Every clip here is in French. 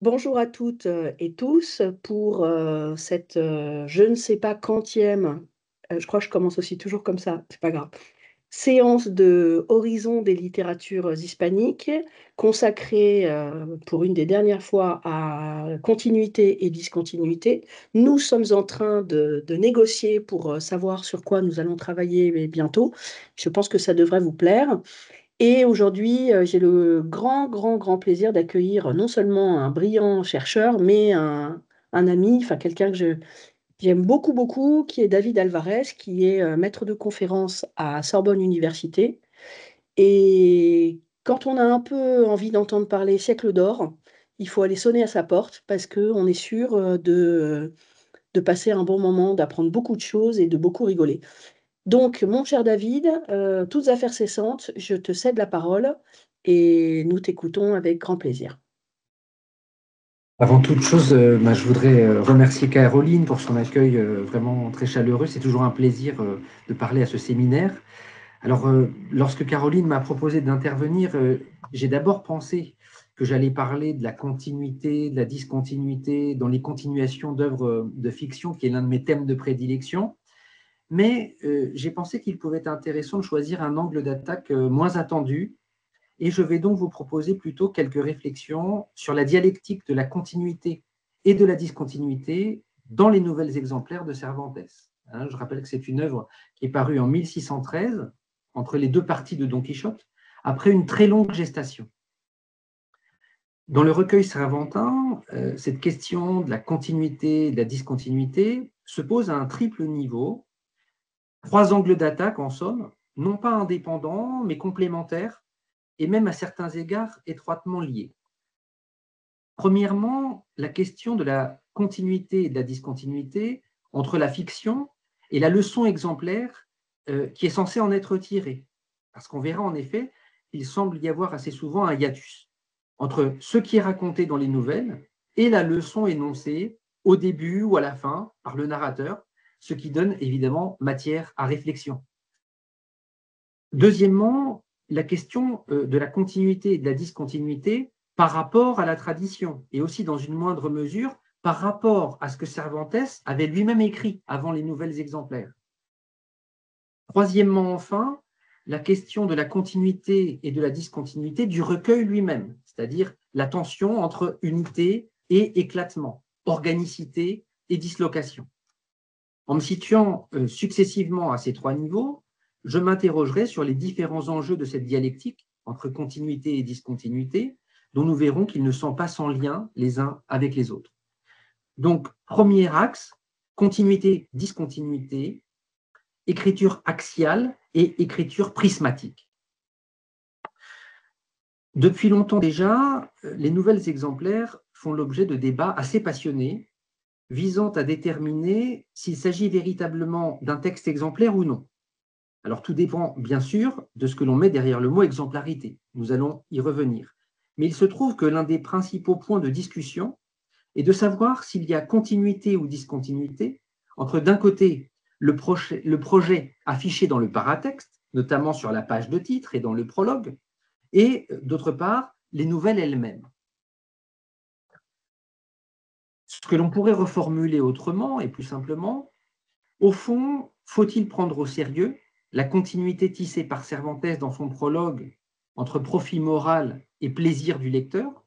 Bonjour à toutes et tous pour cette je ne sais pas quantième, je crois que je commence aussi toujours comme ça, c'est pas grave, séance de Horizon des littératures hispaniques consacrée pour une des dernières fois à continuité et discontinuité. Nous sommes en train de négocier pour savoir sur quoi nous allons travailler bientôt. Je pense que ça devrait vous plaire. Et aujourd'hui, j'ai le grand, grand, grand plaisir d'accueillir non seulement un brillant chercheur, mais un ami, enfin quelqu'un que j'aime beaucoup, beaucoup, qui est David Alvarez, qui est, maître de conférences à Sorbonne Université. Et quand on a un peu envie d'entendre parler siècle d'or, il faut aller sonner à sa porte parce qu'on est sûr, de passer un bon moment, d'apprendre beaucoup de choses et de beaucoup rigoler. Donc, mon cher David, toutes affaires cessantes, je te cède la parole et nous t'écoutons avec grand plaisir. Avant toute chose, je voudrais remercier Caroline pour son accueil vraiment très chaleureux. C'est toujours un plaisir de parler à ce séminaire. Alors, lorsque Caroline m'a proposé d'intervenir, j'ai d'abord pensé que j'allais parler de la continuité, de la discontinuité dans les continuations d'œuvres de fiction, qui est l'un de mes thèmes de prédilection. Mais j'ai pensé qu'il pouvait être intéressant de choisir un angle d'attaque moins attendu, et je vais donc vous proposer plutôt quelques réflexions sur la dialectique de la continuité et de la discontinuité dans les nouvelles exemplaires de Cervantes. Je rappelle que c'est une œuvre qui est parue en 1613, entre les deux parties de Don Quichotte, après une très longue gestation. Dans le recueil cervantin, cette question de la continuité et de la discontinuité se pose à un triple niveau, trois angles d'attaque en somme, non pas indépendants, mais complémentaires, et même à certains égards étroitement liés. Premièrement, la question de la continuité et de la discontinuité entre la fiction et la leçon exemplaire qui est censée en être tirée. Parce qu'on verra en effet qu'il semble y avoir assez souvent un hiatus entre ce qui est raconté dans les nouvelles et la leçon énoncée au début ou à la fin par le narrateur, ce qui donne évidemment matière à réflexion. Deuxièmement, la question de la continuité et de la discontinuité par rapport à la tradition et aussi dans une moindre mesure par rapport à ce que Cervantes avait lui-même écrit avant les nouvelles exemplaires. Troisièmement, enfin, la question de la continuité et de la discontinuité du recueil lui-même, c'est-à-dire la tension entre unité et éclatement, organicité et dislocation. En me situant successivement à ces trois niveaux, je m'interrogerai sur les différents enjeux de cette dialectique entre continuité et discontinuité, dont nous verrons qu'ils ne sont pas sans lien les uns avec les autres. Donc, premier axe, continuité, discontinuité, écriture axiale et écriture prismatique. Depuis longtemps déjà, les nouvelles exemplaires font l'objet de débats assez passionnés visant à déterminer s'il s'agit véritablement d'un texte exemplaire ou non. Alors, tout dépend, bien sûr, de ce que l'on met derrière le mot exemplarité. Nous allons y revenir. Mais il se trouve que l'un des principaux points de discussion est de savoir s'il y a continuité ou discontinuité entre, d'un côté, le projet affiché dans le paratexte, notamment sur la page de titre et dans le prologue, et, d'autre part, les nouvelles elles-mêmes. Ce que l'on pourrait reformuler autrement et plus simplement, au fond, faut-il prendre au sérieux la continuité tissée par Cervantes dans son prologue entre profit moral et plaisir du lecteur,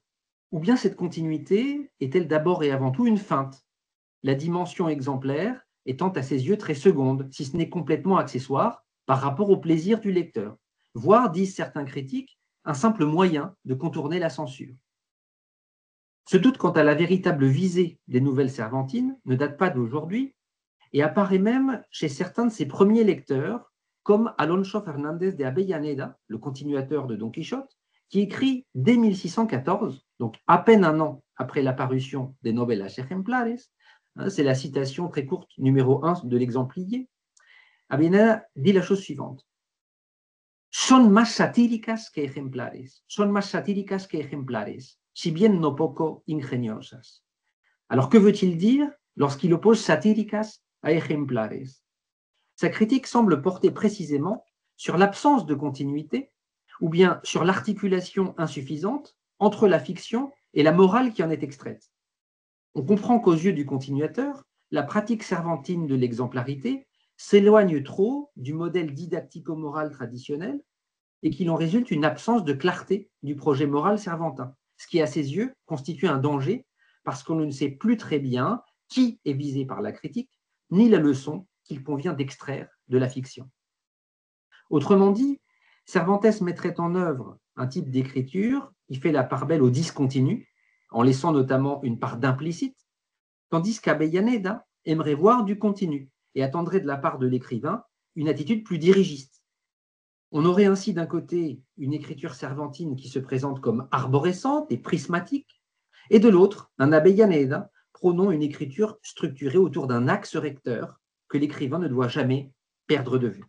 ou bien cette continuité est-elle d'abord et avant tout une feinte, la dimension exemplaire étant à ses yeux très seconde, si ce n'est complètement accessoire, par rapport au plaisir du lecteur, voire, disent certains critiques, un simple moyen de contourner la censure. Ce doute quant à la véritable visée des nouvelles Cervantines ne date pas d'aujourd'hui, et apparaît même chez certains de ses premiers lecteurs, comme Alonso Fernández de Avellaneda, le continuateur de Don Quichotte, qui écrit dès 1614, donc à peine un an après l'apparition des Novelas Ejemplares, c'est la citation très courte numéro 1 de l'exemplier, Avellaneda dit la chose suivante. Son más satíricas que ejemplares, son más satíricas que ejemplares, si bien no poco ingeniosas. Alors que veut-il dire lorsqu'il oppose satíricas à ejemplares? Sa critique semble porter précisément sur l'absence de continuité ou bien sur l'articulation insuffisante entre la fiction et la morale qui en est extraite. On comprend qu'aux yeux du continuateur, la pratique servantine de l'exemplarité s'éloigne trop du modèle didactico-moral traditionnel et qu'il en résulte une absence de clarté du projet moral servantin, ce qui, à ses yeux, constitue un danger parce qu'on ne sait plus très bien qui est visé par la critique, ni la leçon qu'il convient d'extraire de la fiction. Autrement dit, Cervantes mettrait en œuvre un type d'écriture qui fait la part belle au discontinu, en laissant notamment une part d'implicite, tandis qu'Avellaneda aimerait voir du continu et attendrait de la part de l'écrivain une attitude plus dirigiste. On aurait ainsi d'un côté une écriture cervantine qui se présente comme arborescente et prismatique, et de l'autre un Avellaneda prônant une écriture structurée autour d'un axe recteur que l'écrivain ne doit jamais perdre de vue.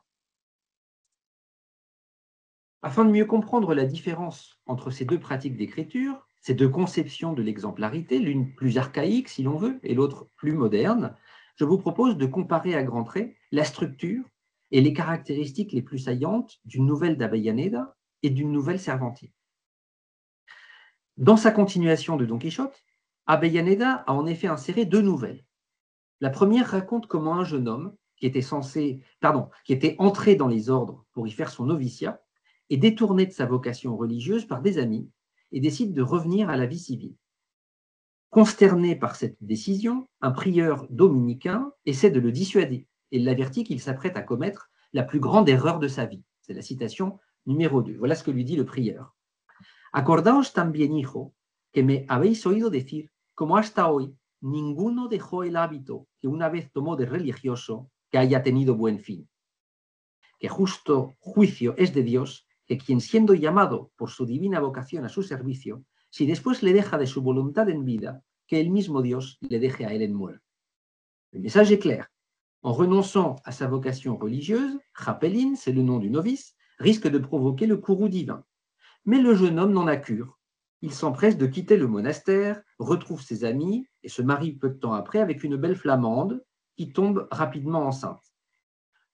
Afin de mieux comprendre la différence entre ces deux pratiques d'écriture, ces deux conceptions de l'exemplarité, l'une plus archaïque si l'on veut et l'autre plus moderne, je vous propose de comparer à grands traits la structure et les caractéristiques les plus saillantes d'une nouvelle d'Avellaneda et d'une nouvelle cervantine. Dans sa continuation de Don Quichotte, Avellaneda a en effet inséré deux nouvelles. La première raconte comment un jeune homme qui était entré dans les ordres pour y faire son noviciat est détourné de sa vocation religieuse par des amis et décide de revenir à la vie civile. Consterné par cette décision, un prieur dominicain essaie de le dissuader et l'avertit qu'il s'apprête à commettre la plus grande erreur de sa vie. C'est la citation numéro 2. Voilà ce que lui dit le prieur. Acordaos también, hijo, que me habéis oído decir, como hasta hoy, ninguno dejó el hábito que una vez tomó de religioso que haya tenido buen fin. Que justo juicio es de Dios, que quien siendo llamado por su divina vocación a su servicio, si después le deja de su voluntad en vida, que el mismo Dios le deje a él en muerte. Le message est clair. En renonçant à sa vocation religieuse, Rapelin, c'est le nom du novice, risque de provoquer le courroux divin. Mais le jeune homme n'en a cure. Il s'empresse de quitter le monastère, retrouve ses amis et se marie peu de temps après avec une belle flamande qui tombe rapidement enceinte.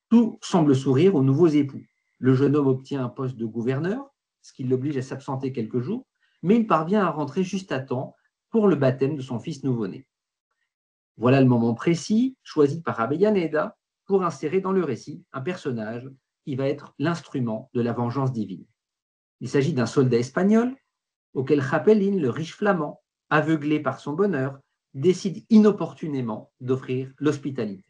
Tout semble sourire aux nouveaux époux. Le jeune homme obtient un poste de gouverneur, ce qui l'oblige à s'absenter quelques jours, mais il parvient à rentrer juste à temps pour le baptême de son fils nouveau-né. Voilà le moment précis choisi par Avellaneda pour insérer dans le récit un personnage qui va être l'instrument de la vengeance divine. Il s'agit d'un soldat espagnol auquel Rapelin, le riche flamand, aveuglé par son bonheur, décide inopportunément d'offrir l'hospitalité.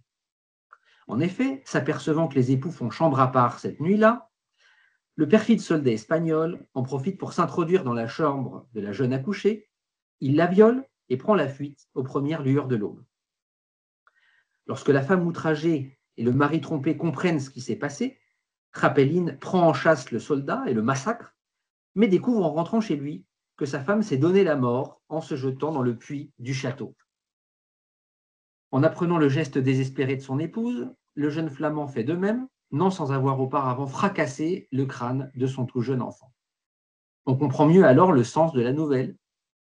En effet, s'apercevant que les époux font chambre à part cette nuit-là, le perfide soldat espagnol en profite pour s'introduire dans la chambre de la jeune accouchée, il la viole et prend la fuite aux premières lueurs de l'aube. Lorsque la femme outragée et le mari trompé comprennent ce qui s'est passé, Rapelin prend en chasse le soldat et le massacre, mais découvre en rentrant chez lui que sa femme s'est donné la mort en se jetant dans le puits du château. En apprenant le geste désespéré de son épouse, le jeune flamand fait de même, non sans avoir auparavant fracassé le crâne de son tout jeune enfant. On comprend mieux alors le sens de la nouvelle,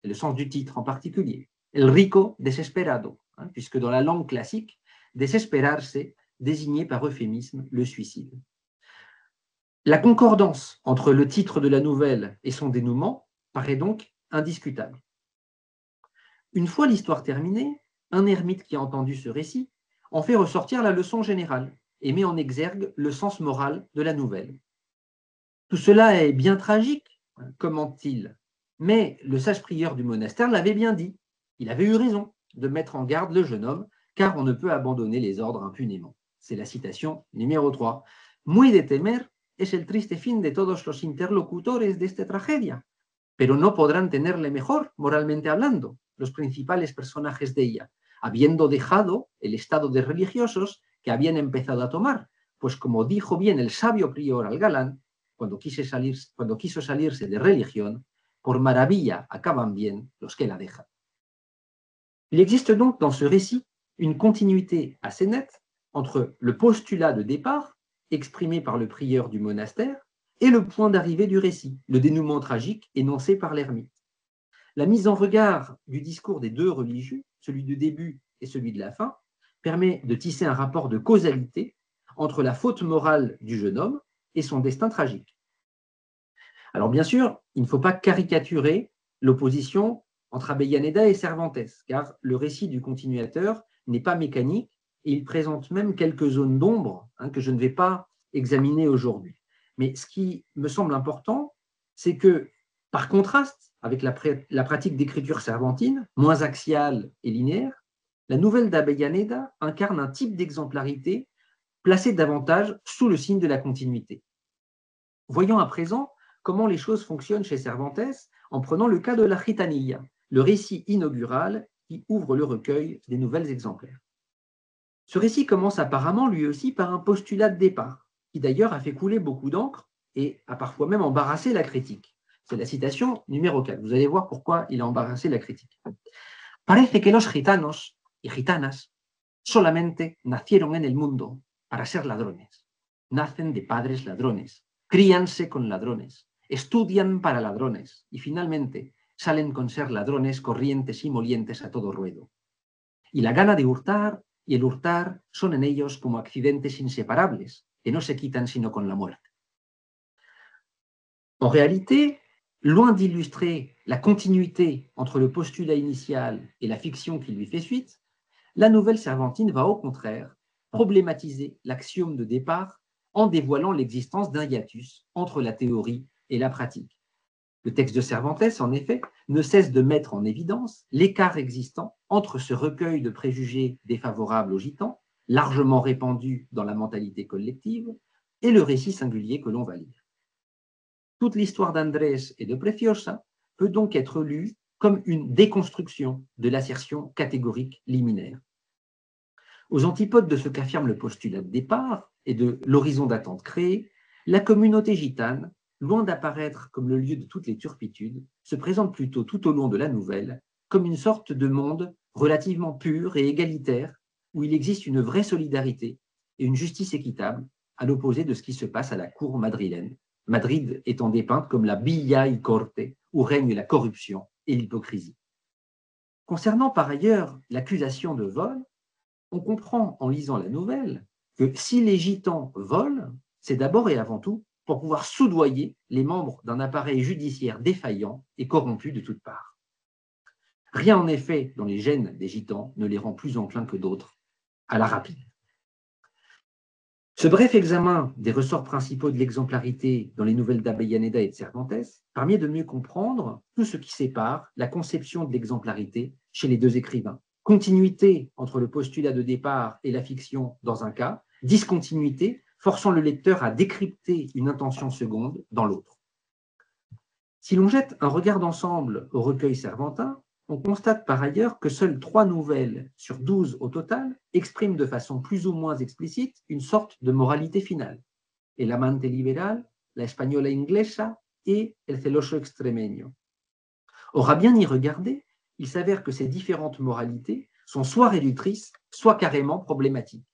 et le sens du titre en particulier, El rico desesperado, puisque dans la langue classique, desesperarse désignait par euphémisme le suicide. La concordance entre le titre de la nouvelle et son dénouement paraît donc indiscutable. Une fois l'histoire terminée, un ermite qui a entendu ce récit en fait ressortir la leçon générale et met en exergue le sens moral de la nouvelle. Tout cela est bien tragique, commente-t-il, mais le sage prieur du monastère l'avait bien dit. Il avait eu raison de mettre en garde le jeune homme, car on ne peut abandonner les ordres impunément. C'est la citation numéro 3. Muy de temer es el triste fin de todos los interlocutores de esta tragedia, pero no podrán tenerle mejor, moralmente hablando, los principales personajes de ella, habiendo dejado el estado de religiosos que habían empezado a tomar, pues como dijo bien el sabio prior al galán, cuando quiso salirse de religión, por maravilla acaban bien los que la dejan. Il existe donc dans ce récit une continuité assez nette entre le postulat de départ, exprimé par le prieur du monastère, et le point d'arrivée du récit, le dénouement tragique énoncé par l'ermite. La mise en regard du discours des deux religieux, celui du début et celui de la fin, permet de tisser un rapport de causalité entre la faute morale du jeune homme et son destin tragique. Alors bien sûr, il ne faut pas caricaturer l'opposition entre Avellaneda et Cervantes, car le récit du continuateur n'est pas mécanique et il présente même quelques zones d'ombre que je ne vais pas examiner aujourd'hui. Mais ce qui me semble important, c'est que, par contraste avec la pratique d'écriture cervantine, moins axiale et linéaire, la nouvelle d'Avellaneda incarne un type d'exemplarité placé davantage sous le signe de la continuité. Voyons à présent comment les choses fonctionnent chez Cervantes en prenant le cas de la Gitanilla, le récit inaugural qui ouvre le recueil des nouvelles exemplaires. Ce récit commence apparemment lui aussi par un postulat de départ, qui d'ailleurs a fait couler beaucoup d'encre et a parfois même embarrassé la critique. C'est la citation numéro 4. Vous allez voir pourquoi il a embarrassé la critique. Parece que los gitanos y gitanas solamente nacieron en el mundo para ser ladrones. Nacen de padres ladrones, críanse con ladrones, estudian para ladrones y finalmente salen con ser ladrones corrientes y molientes a todo ruedo. Y la gana de hurtar y el hurtar son en ellos como accidentes inseparables, que no se quitan sino con la muerte. En réalité, loin d'illustrer la continuité entre le postulat initial et la fiction qui lui fait suite, la nouvelle cervantine va au contraire problématiser l'axiome de départ en dévoilant l'existence d'un hiatus entre la théorie et la pratique. Le texte de Cervantes, en effet, ne cesse de mettre en évidence l'écart existant entre ce recueil de préjugés défavorables aux gitans, largement répandu dans la mentalité collective, et le récit singulier que l'on va lire. Toute l'histoire d'Andrés et de Preciosa peut donc être lue comme une déconstruction de l'assertion catégorique liminaire. Aux antipodes de ce qu'affirme le postulat de départ et de l'horizon d'attente créé, la communauté gitane, loin d'apparaître comme le lieu de toutes les turpitudes, se présente plutôt tout au long de la nouvelle comme une sorte de monde relativement pur et égalitaire où il existe une vraie solidarité et une justice équitable à l'opposé de ce qui se passe à la cour madrilène, Madrid étant dépeinte comme la villa y corte où règne la corruption et l'hypocrisie. Concernant par ailleurs l'accusation de vol, on comprend en lisant la nouvelle que si les gitans volent, c'est d'abord et avant tout pour pouvoir soudoyer les membres d'un appareil judiciaire défaillant et corrompu de toutes parts. Rien en effet dans les gènes des gitans ne les rend plus enclins que d'autres à la rapine. Ce bref examen des ressorts principaux de l'exemplarité dans les nouvelles d'Avellaneda et de Cervantes permet de mieux comprendre tout ce qui sépare la conception de l'exemplarité chez les deux écrivains. Continuité entre le postulat de départ et la fiction dans un cas, discontinuité forçant le lecteur à décrypter une intention seconde dans l'autre. Si l'on jette un regard d'ensemble au recueil cervantin, on constate par ailleurs que seules 3 nouvelles sur 12 au total expriment de façon plus ou moins explicite une sorte de moralité finale. El amante liberal, la española inglesa et el celoso extremeño. Or, à bien y regarder, il s'avère que ces différentes moralités sont soit réductrices, soit carrément problématiques.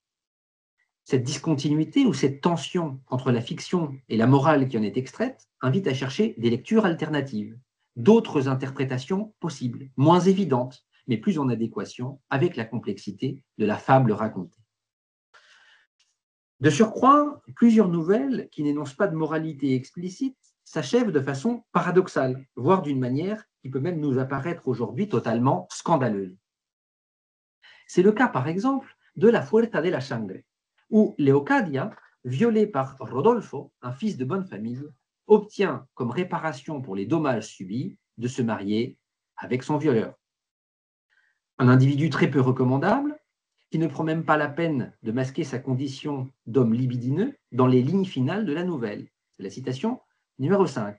Cette discontinuité ou cette tension entre la fiction et la morale qui en est extraite invite à chercher des lectures alternatives, d'autres interprétations possibles, moins évidentes, mais plus en adéquation avec la complexité de la fable racontée. De surcroît, plusieurs nouvelles qui n'énoncent pas de moralité explicite s'achèvent de façon paradoxale, voire d'une manière qui peut même nous apparaître aujourd'hui totalement scandaleuse. C'est le cas, par exemple, de La Fuerza de la Sangre, où Leocadia, violée par Rodolfo, un fils de bonne famille, obtient comme réparation pour les dommages subis de se marier avec son violeur. Un individu très peu recommandable, qui ne prend même pas la peine de masquer sa condition d'homme libidineux dans les lignes finales de la nouvelle. C'est la citation numéro 5.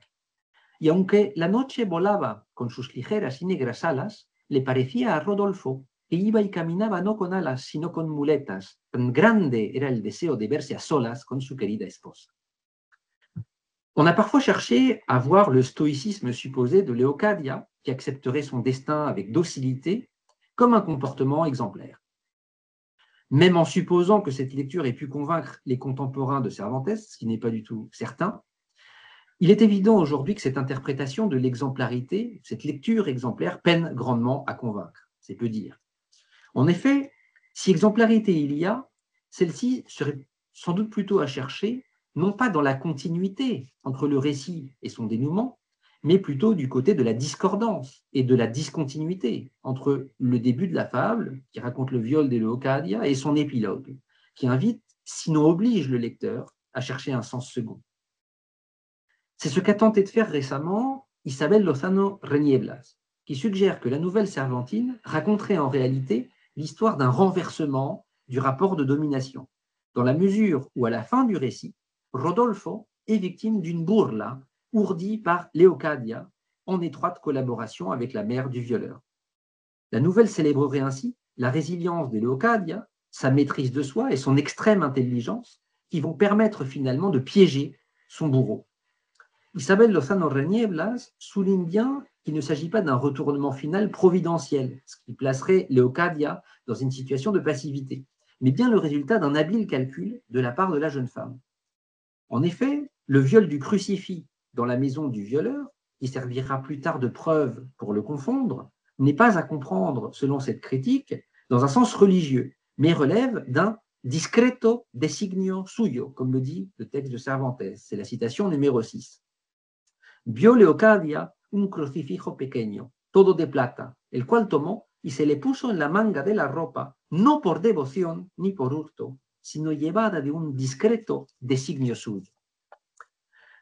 Y aunque la noche volaba con sus ligeras y negras alas, le parecía a Rodolfo que iba y caminaba no con alas, sino con muletas. Tan grande era el deseo de verse a solas con su querida esposa. On a parfois cherché à voir le stoïcisme supposé de Leocadia, qui accepterait son destin avec docilité, comme un comportement exemplaire. Même en supposant que cette lecture ait pu convaincre les contemporains de Cervantes, ce qui n'est pas du tout certain, il est évident aujourd'hui que cette interprétation de l'exemplarité, cette lecture exemplaire, peine grandement à convaincre. C'est peu dire. En effet, si exemplarité il y a, celle-ci serait sans doute plutôt à chercher, non pas dans la continuité entre le récit et son dénouement, mais plutôt du côté de la discordance et de la discontinuité entre le début de la fable, qui raconte le viol de Leocadia, et son épilogue, qui invite, sinon oblige le lecteur à chercher un sens second. C'est ce qu'a tenté de faire récemment Isabel Lozano Renieblas, qui suggère que la nouvelle Cervantine raconterait en réalité l'histoire d'un renversement du rapport de domination, dans la mesure où, à la fin du récit, Rodolfo est victime d'une burla ourdie par Leocadia en étroite collaboration avec la mère du violeur. La nouvelle célébrerait ainsi la résilience de Leocadia, sa maîtrise de soi et son extrême intelligence qui vont permettre finalement de piéger son bourreau. Isabel Lozano Renieblas souligne bien qu'il ne s'agit pas d'un retournement final providentiel, ce qui placerait Leocadia dans une situation de passivité, mais bien le résultat d'un habile calcul de la part de la jeune femme. En effet, le viol du crucifix dans la maison du violeur, qui servira plus tard de preuve pour le confondre, n'est pas à comprendre, selon cette critique, dans un sens religieux, mais relève d'un discreto designio suyo, comme le dit le texte de Cervantes. C'est la citation numéro 6. Vio Leocadia un crucifijo pequeño, todo de plata, el cual tomó y se le puso en la manga de la ropa, no por devoción ni por hurto, sino llevada de un discreto designio suyo.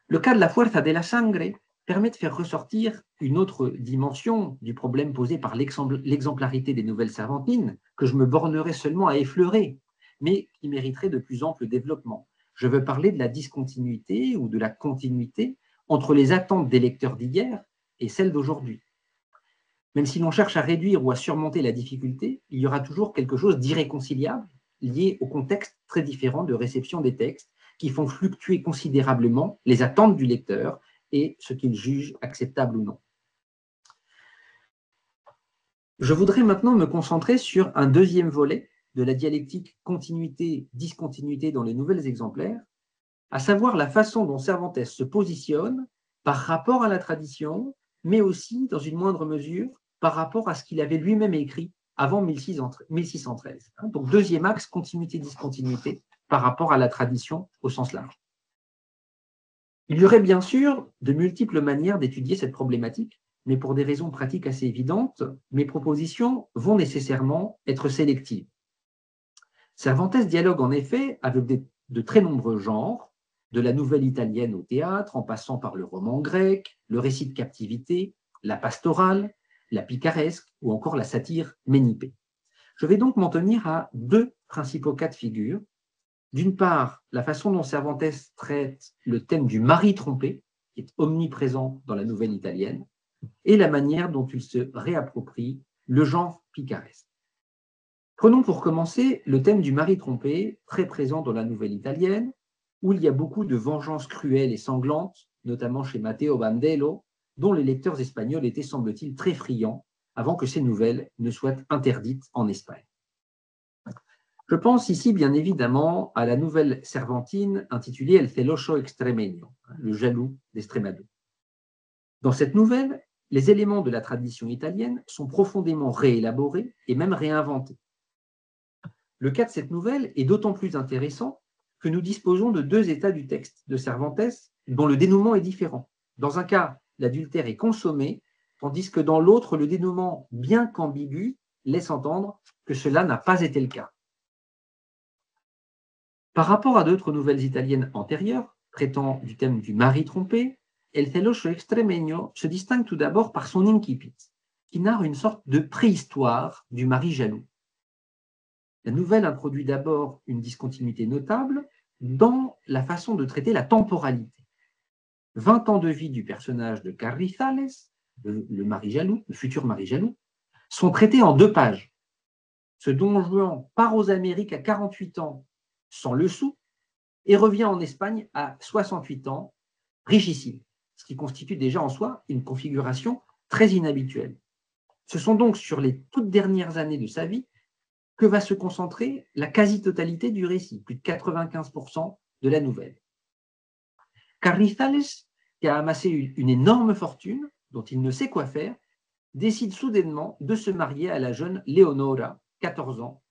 Le cas de la fuerza de la sangre permet de faire ressortir une autre dimension du problème posé par l'exemplarité des nouvelles Cervantines, que je me bornerai seulement à effleurer, mais qui mériterait de plus ample développement. Je veux parler de la discontinuité ou de la continuité entre les attentes des lecteurs d'hier et celles d'aujourd'hui. Même si l'on cherche à réduire ou à surmonter la difficulté, il y aura toujours quelque chose d'irréconciliable lié au contexte très différent de réception des textes qui font fluctuer considérablement les attentes du lecteur et ce qu'il juge acceptable ou non. Je voudrais maintenant me concentrer sur un deuxième volet de la dialectique continuité-discontinuité dans les nouvelles exemplaires, à savoir la façon dont Cervantes se positionne par rapport à la tradition, mais aussi, dans une moindre mesure, par rapport à ce qu'il avait lui-même écrit avant 1613. Donc, deuxième axe, continuité-discontinuité, par rapport à la tradition au sens large. Il y aurait bien sûr de multiples manières d'étudier cette problématique, mais pour des raisons pratiques assez évidentes, mes propositions vont nécessairement être sélectives. Cervantes dialogue en effet avec de très nombreux genres, de la nouvelle italienne au théâtre, en passant par le roman grec, le récit de captivité, la pastorale, la picaresque ou encore la satire ménippée. Je vais donc m'en tenir à deux principaux cas de figure. D'une part, la façon dont Cervantes traite le thème du mari trompé, qui est omniprésent dans la nouvelle italienne, et la manière dont il se réapproprie le genre picaresque. Prenons pour commencer le thème du mari trompé, très présent dans la nouvelle italienne, où il y a beaucoup de vengeances cruelles et sanglantes, notamment chez Matteo Bandello, dont les lecteurs espagnols étaient, semble-t-il, très friands avant que ces nouvelles ne soient interdites en Espagne. Je pense ici bien évidemment à la nouvelle Cervantine intitulée El celoso extremeño, le jaloux d'Extremado. Dans cette nouvelle, les éléments de la tradition italienne sont profondément réélaborés et même réinventés. Le cas de cette nouvelle est d'autant plus intéressant que nous disposons de deux états du texte de Cervantes dont le dénouement est différent. Dans un cas, l'adultère est consommé, tandis que dans l'autre, le dénouement, bien qu'ambigu, laisse entendre que cela n'a pas été le cas. Par rapport à d'autres nouvelles italiennes antérieures, traitant du thème du mari trompé, El celoso extremeño se distingue tout d'abord par son incipit, qui narre une sorte de préhistoire du mari jaloux. La nouvelle introduit d'abord une discontinuité notable dans la façon de traiter la temporalité. 20 ans de vie du personnage de Carrizales, le mari jaloux, le futur mari jaloux, sont traités en 2 pages. Ce Don Juan part aux Amériques à 48 ans sans le sou et revient en Espagne à 68 ans, richissime, ce qui constitue déjà en soi une configuration très inhabituelle. Ce sont donc sur les toutes dernières années de sa vie que va se concentrer la quasi-totalité du récit, plus de 95% de la nouvelle. Carrizales, qui a amassé une énorme fortune dont il ne sait quoi faire, décide soudainement de se marier à la jeune Leonora, 14 ans,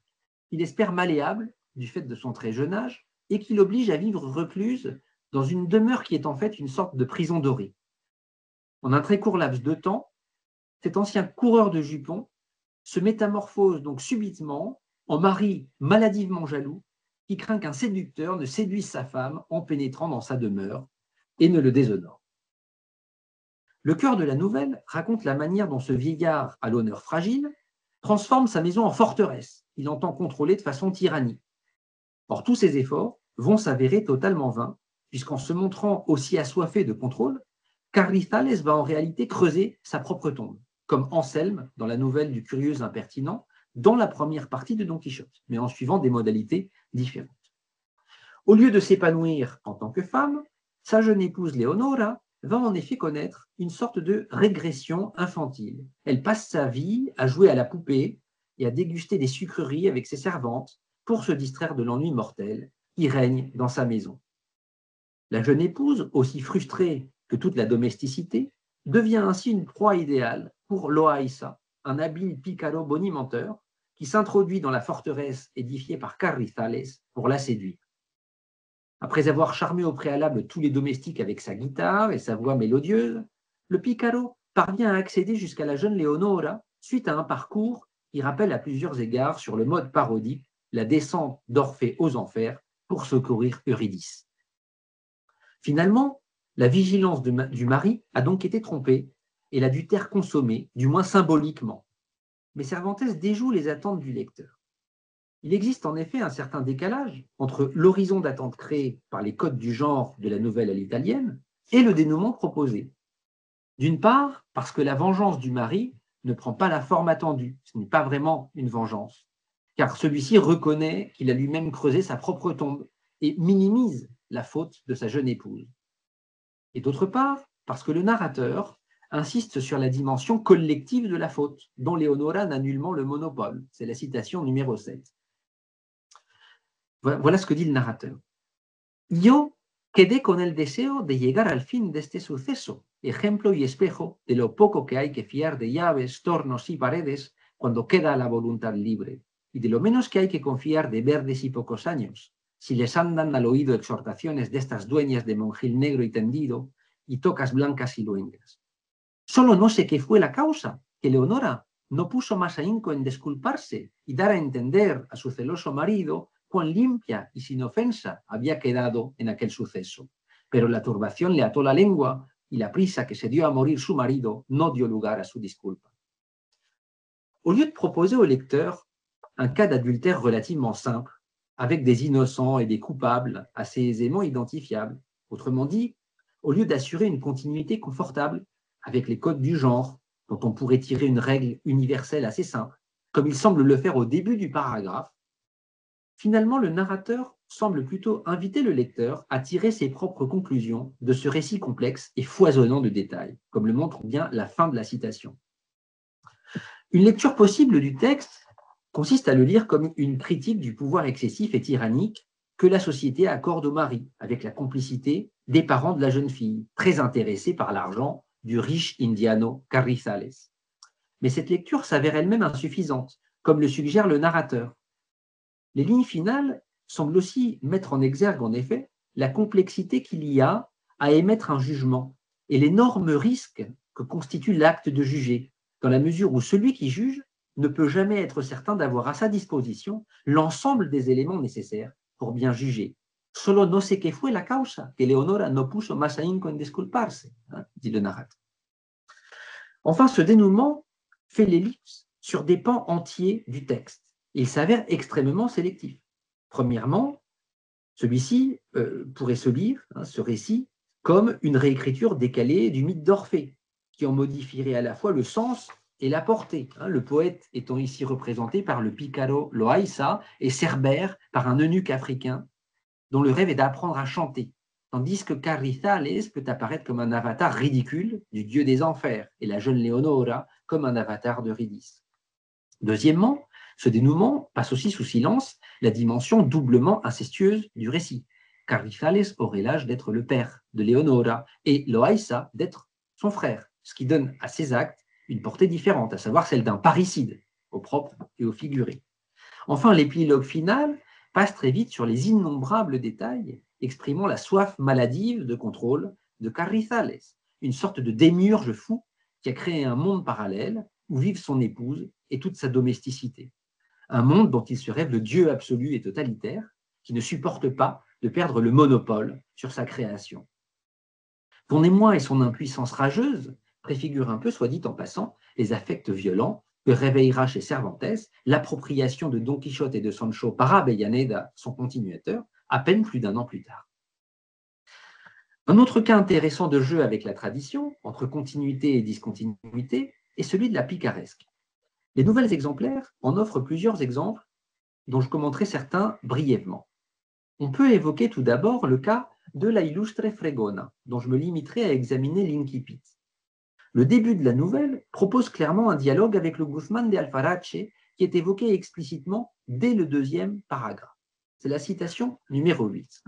qu'il espère malléable du fait de son très jeune âge et qui l'oblige à vivre recluse dans une demeure qui est en fait une sorte de prison dorée. En un très court laps de temps, cet ancien coureur de jupons se métamorphose donc subitement en mari maladivement jaloux qui craint qu'un séducteur ne séduise sa femme en pénétrant dans sa demeure et ne le déshonore. Le cœur de la nouvelle raconte la manière dont ce vieillard à l'honneur fragile transforme sa maison en forteresse qu'il entend contrôler de façon tyrannique. Or, tous ces efforts vont s'avérer totalement vains, puisqu'en se montrant aussi assoiffé de contrôle, Carrizales va en réalité creuser sa propre tombe, comme Anselme dans la nouvelle du curieux impertinent, dans la première partie de Don Quichotte, mais en suivant des modalités différentes. Au lieu de s'épanouir en tant que femme, sa jeune épouse Leonora va en effet connaître une sorte de régression infantile. Elle passe sa vie à jouer à la poupée et à déguster des sucreries avec ses servantes pour se distraire de l'ennui mortel qui règne dans sa maison. La jeune épouse, aussi frustrée que toute la domesticité, devient ainsi une proie idéale pour Loaiza, un habile picaro bonimenteur qui s'introduit dans la forteresse édifiée par Carrizales pour la séduire. Après avoir charmé au préalable tous les domestiques avec sa guitare et sa voix mélodieuse, le picaro parvient à accéder jusqu'à la jeune Leonora suite à un parcours qui rappelle à plusieurs égards sur le mode parodique la descente d'Orphée aux enfers pour secourir Eurydice. Finalement, la vigilance du mari a donc été trompée et la dut taire consommée, du moins symboliquement. Mais Cervantes déjoue les attentes du lecteur. Il existe en effet un certain décalage entre l'horizon d'attente créé par les codes du genre de la nouvelle à l'italienne et le dénouement proposé. D'une part, parce que la vengeance du mari ne prend pas la forme attendue, ce n'est pas vraiment une vengeance, car celui-ci reconnaît qu'il a lui-même creusé sa propre tombe et minimise la faute de sa jeune épouse. Et d'autre part, parce que le narrateur insiste sur la dimension collective de la faute, dont Leonora n'a nullement le monopole. C'est la citation numéro 7. Voilà ce que dit le narrateur. Yo quedé con el deseo de llegar al fin de este suceso, ejemplo y espejo de lo poco que hay que fiar de llaves, tornos y paredes cuando queda la voluntad libre, y de lo menos que hay que confiar de verdes y pocos años, si les andan al oído exhortaciones de estas dueñas de monjil negro y tendido, y tocas blancas y luengas. Solo no sé qué fue la causa, que Leonora no puso más ahínco en disculparse y dar a entender a su celoso marido cuán limpia y sin ofensa había quedado en aquel suceso. Pero la turbación le ató la lengua y la prisa que se dio a morir su marido no dio lugar a su disculpa. Au lieu de proposer au lecteur un cas d'adultère relativement simple, avec des innocents et des coupables assez aisément identifiables, autrement dit, au lieu d'assurer une continuité confortable avec les codes du genre, dont on pourrait tirer une règle universelle assez simple, comme il semble le faire au début du paragraphe, finalement, le narrateur semble plutôt inviter le lecteur à tirer ses propres conclusions de ce récit complexe et foisonnant de détails, comme le montre bien la fin de la citation. Une lecture possible du texte consiste à le lire comme une critique du pouvoir excessif et tyrannique que la société accorde au mari, avec la complicité des parents de la jeune fille, très intéressés par l'argent du riche indiano Carrizales. Mais cette lecture s'avère elle-même insuffisante, comme le suggère le narrateur. Les lignes finales semblent aussi mettre en exergue, en effet, la complexité qu'il y a à émettre un jugement et l'énorme risque que constitue l'acte de juger, dans la mesure où celui qui juge ne peut jamais être certain d'avoir à sa disposition l'ensemble des éléments nécessaires pour bien juger. Solo no sé qué fue la causa, que Leonora no puso más ahínco en disculparse, dit le narrateur. Enfin, ce dénouement fait l'ellipse sur des pans entiers du texte. Il s'avère extrêmement sélectif. Premièrement, celui-ci pourrait se lire, ce récit, comme une réécriture décalée du mythe d'Orphée, qui en modifierait à la fois le sens et la portée, le poète étant ici représenté par le picaro Loaiza et Cerbère par un eunuque africain dont le rêve est d'apprendre à chanter, tandis que Carrizales peut apparaître comme un avatar ridicule du dieu des enfers et la jeune Leonora comme un avatar d'Eurydice. Deuxièmement, ce dénouement passe aussi sous silence la dimension doublement incestueuse du récit. Carrizales aurait l'âge d'être le père de Leonora et Loaiza d'être son frère, ce qui donne à ses actes une portée différente, à savoir celle d'un parricide, au propre et au figuré. Enfin, l'épilogue final passe très vite sur les innombrables détails exprimant la soif maladive de contrôle de Carrizales, une sorte de démiurge fou qui a créé un monde parallèle où vivent son épouse et toute sa domesticité. Un monde dont il se rêve le Dieu absolu et totalitaire, qui ne supporte pas de perdre le monopole sur sa création. Son émoi et son impuissance rageuse préfigurent un peu, soit dit en passant, les affects violents que réveillera chez Cervantes l'appropriation de Don Quichotte et de Sancho par Avellaneda, son continuateur, à peine plus d'un an plus tard. Un autre cas intéressant de jeu avec la tradition, entre continuité et discontinuité, est celui de la picaresque. Les nouvelles exemplaires en offrent plusieurs exemples dont je commenterai certains brièvement. On peut évoquer tout d'abord le cas de la Illustre Fregona, dont je me limiterai à examiner l'incipit. Le début de la nouvelle propose clairement un dialogue avec le Guzmán de Alfarache qui est évoqué explicitement dès le deuxième paragraphe. C'est la citation numéro 8.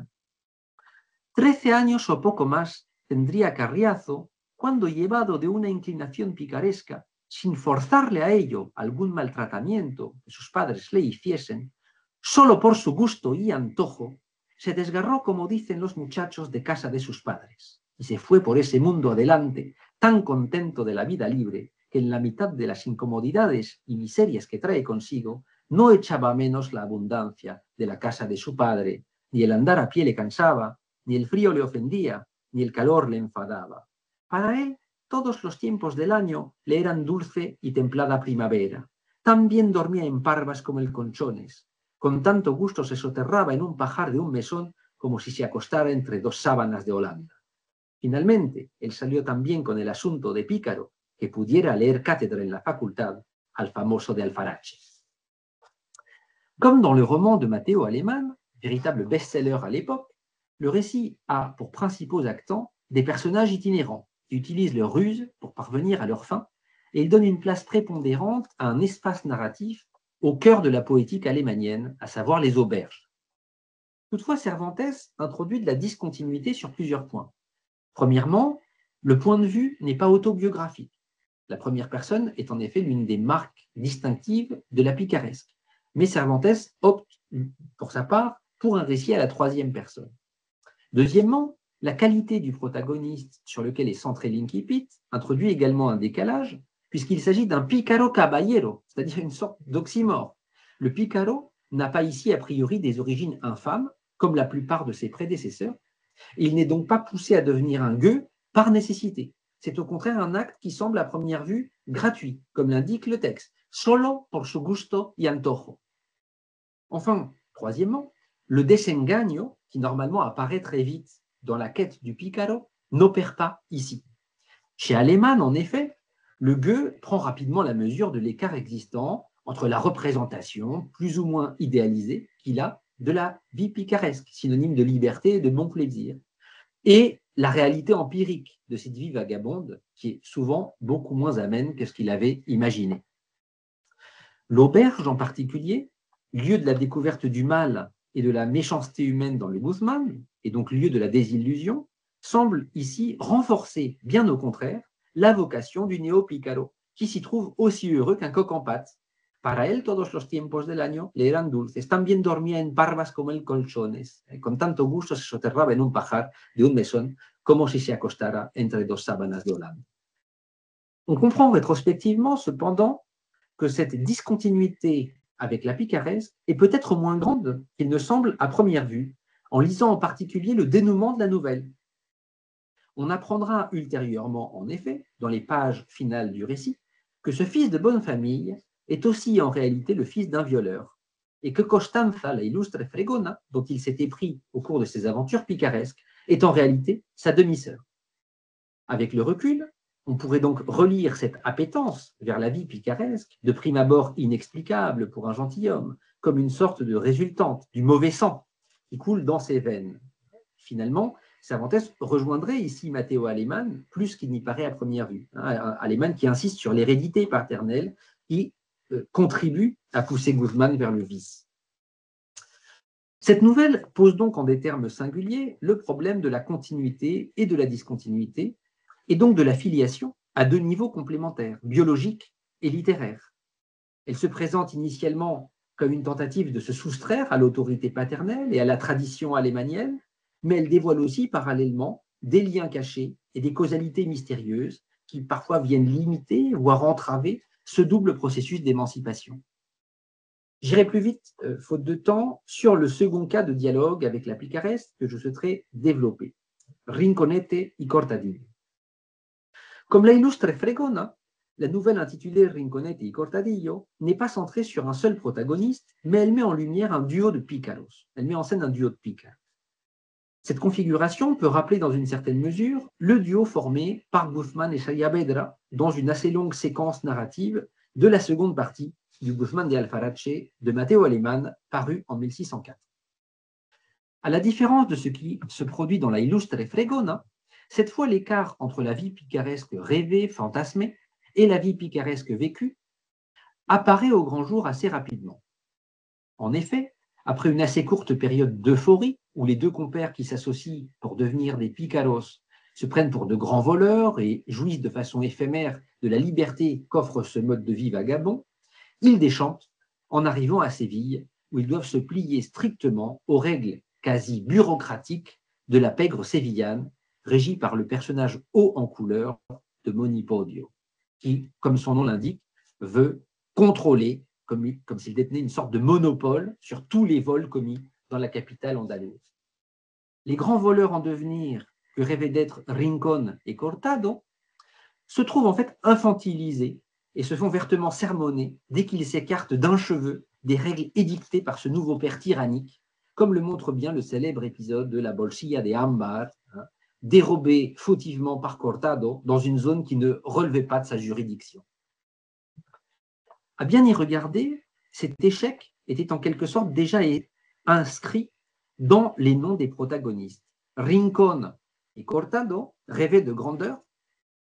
13 años o poco más tendría Carriazo cuando, llevado de una inclinación picaresca, sin forzarle a ello algún maltratamiento que sus padres le hiciesen, solo por su gusto y antojo, se desgarró, como dicen los muchachos, de casa de sus padres, y se fue por ese mundo adelante, tan contento de la vida libre, que en la mitad de las incomodidades y miserias que trae consigo, no echaba menos la abundancia de la casa de su padre, ni el andar a pie le cansaba, ni el frío le ofendía, ni el calor le enfadaba. Para él, todos los tiempos del año le eran dulce y templada primavera. También dormía en parvas como el conchones. Con tanto gusto se soterraba en un pajar de un mesón como si se acostara entre dos sábanas de Holanda. Finalmente, él salió también con el asunto de pícaro que pudiera leer cátedra en la facultad al famoso de Alfarache. Comme dans le roman de Matteo Aleman, véritable best-seller à l'époque, le récit a pour principaux actants des personnages itinérants qui utilisent leur ruse pour parvenir à leur fin, et il donne une place prépondérante à un espace narratif au cœur de la poétique alémanienne, à savoir les auberges. Toutefois, Cervantes introduit de la discontinuité sur plusieurs points. Premièrement, le point de vue n'est pas autobiographique. La première personne est en effet l'une des marques distinctives de la picaresque, mais Cervantes opte, pour sa part, pour un récit à la troisième personne. Deuxièmement, la qualité du protagoniste sur lequel est centré l'incipit introduit également un décalage, puisqu'il s'agit d'un pícaro caballero, c'est-à-dire une sorte d'oxymore. Le pícaro n'a pas ici a priori des origines infâmes, comme la plupart de ses prédécesseurs. Il n'est donc pas poussé à devenir un gueux par nécessité. C'est au contraire un acte qui semble à première vue gratuit, comme l'indique le texte, solo por su gusto y antojo. Enfin, troisièmement, le desengaño, qui normalement apparaît très vite dans la quête du pícaro, n'opère pas ici. Chez Aleman, en effet, le gueux prend rapidement la mesure de l'écart existant entre la représentation plus ou moins idéalisée qu'il a de la vie picaresque, synonyme de liberté et de bon plaisir, et la réalité empirique de cette vie vagabonde qui est souvent beaucoup moins amène que ce qu'il avait imaginé. L'auberge en particulier, lieu de la découverte du mal et de la méchanceté humaine dans le Guzmán, et donc lieu de la désillusion, semble ici renforcer, bien au contraire, la vocation du néo-pícaro, qui s'y trouve aussi heureux qu'un coq en pâte. Para él, todos los tiempos del año le eran dulces. También dormía en parvas como el colchones. Con tanto gusto se soterraba en un pajar de un mesón como si se acostara entre dos sábanas de Holanda. On comprend rétrospectivement, cependant, que cette discontinuité avec la picaresque est peut-être moins grande qu'il ne semble à première vue, en lisant en particulier le dénouement de la nouvelle. On apprendra ultérieurement, en effet, dans les pages finales du récit, que ce fils de bonne famille est aussi en réalité le fils d'un violeur, et que Costanza, la illustre Fregona, dont il s'était pris au cours de ses aventures picaresques, est en réalité sa demi-sœur. Avec le recul, on pourrait donc relire cette appétence vers la vie picaresque, de prime abord inexplicable pour un gentilhomme, comme une sorte de résultante du mauvais sang qui coule dans ses veines. Finalement, Cervantes rejoindrait ici Matteo Aleman plus qu'il n'y paraît à première vue. Aleman qui insiste sur l'hérédité paternelle qui contribue à pousser Guzmán vers le vice. Cette nouvelle pose donc en des termes singuliers le problème de la continuité et de la discontinuité, et donc de la filiation à deux niveaux complémentaires, biologique et littéraire. Elle se présente initialement comme une tentative de se soustraire à l'autorité paternelle et à la tradition alémanienne, mais elle dévoile aussi parallèlement des liens cachés et des causalités mystérieuses qui parfois viennent limiter, voire entraver, ce double processus d'émancipation. J'irai plus vite, faute de temps, sur le second cas de dialogue avec la picaresque que je souhaiterais développer. Rinconete y Cortadillo. Comme la illustre Fregona, la nouvelle intitulée Rinconete y Cortadillo n'est pas centrée sur un seul protagoniste, mais elle met en lumière un duo de pícaros. Elle met en scène un duo de pícaros. Cette configuration peut rappeler dans une certaine mesure le duo formé par Guzmán et Saavedra dans une assez longue séquence narrative de la seconde partie du Guzmán de Alfarache de Matteo Alemán, paru en 1604. À la différence de ce qui se produit dans la Illustre Fregona, cette fois l'écart entre la vie picaresque rêvée, fantasmée, et la vie picaresque vécue apparaît au grand jour assez rapidement. En effet, après une assez courte période d'euphorie, où les deux compères qui s'associent pour devenir des pícaros se prennent pour de grands voleurs et jouissent de façon éphémère de la liberté qu'offre ce mode de vie vagabond, ils déchantent en arrivant à Séville, où ils doivent se plier strictement aux règles quasi bureaucratiques de la pègre sévillane, régie par le personnage haut en couleur de Monipodio, qui, comme son nom l'indique, veut contrôler, comme s'il détenait une sorte de monopole sur tous les vols commis dans la capitale andalouse. Les grands voleurs en devenir que rêvaient d'être Rincón et Cortado se trouvent en fait infantilisés et se font vertement sermonner dès qu'ils s'écartent d'un cheveu des règles édictées par ce nouveau père tyrannique, comme le montre bien le célèbre épisode de la Bolsilla de Ámbar, dérobé fautivement par Cortado dans une zone qui ne relevait pas de sa juridiction. À bien y regarder, cet échec était en quelque sorte déjà inscrit dans les noms des protagonistes. Rincón et Cortado rêvaient de grandeur,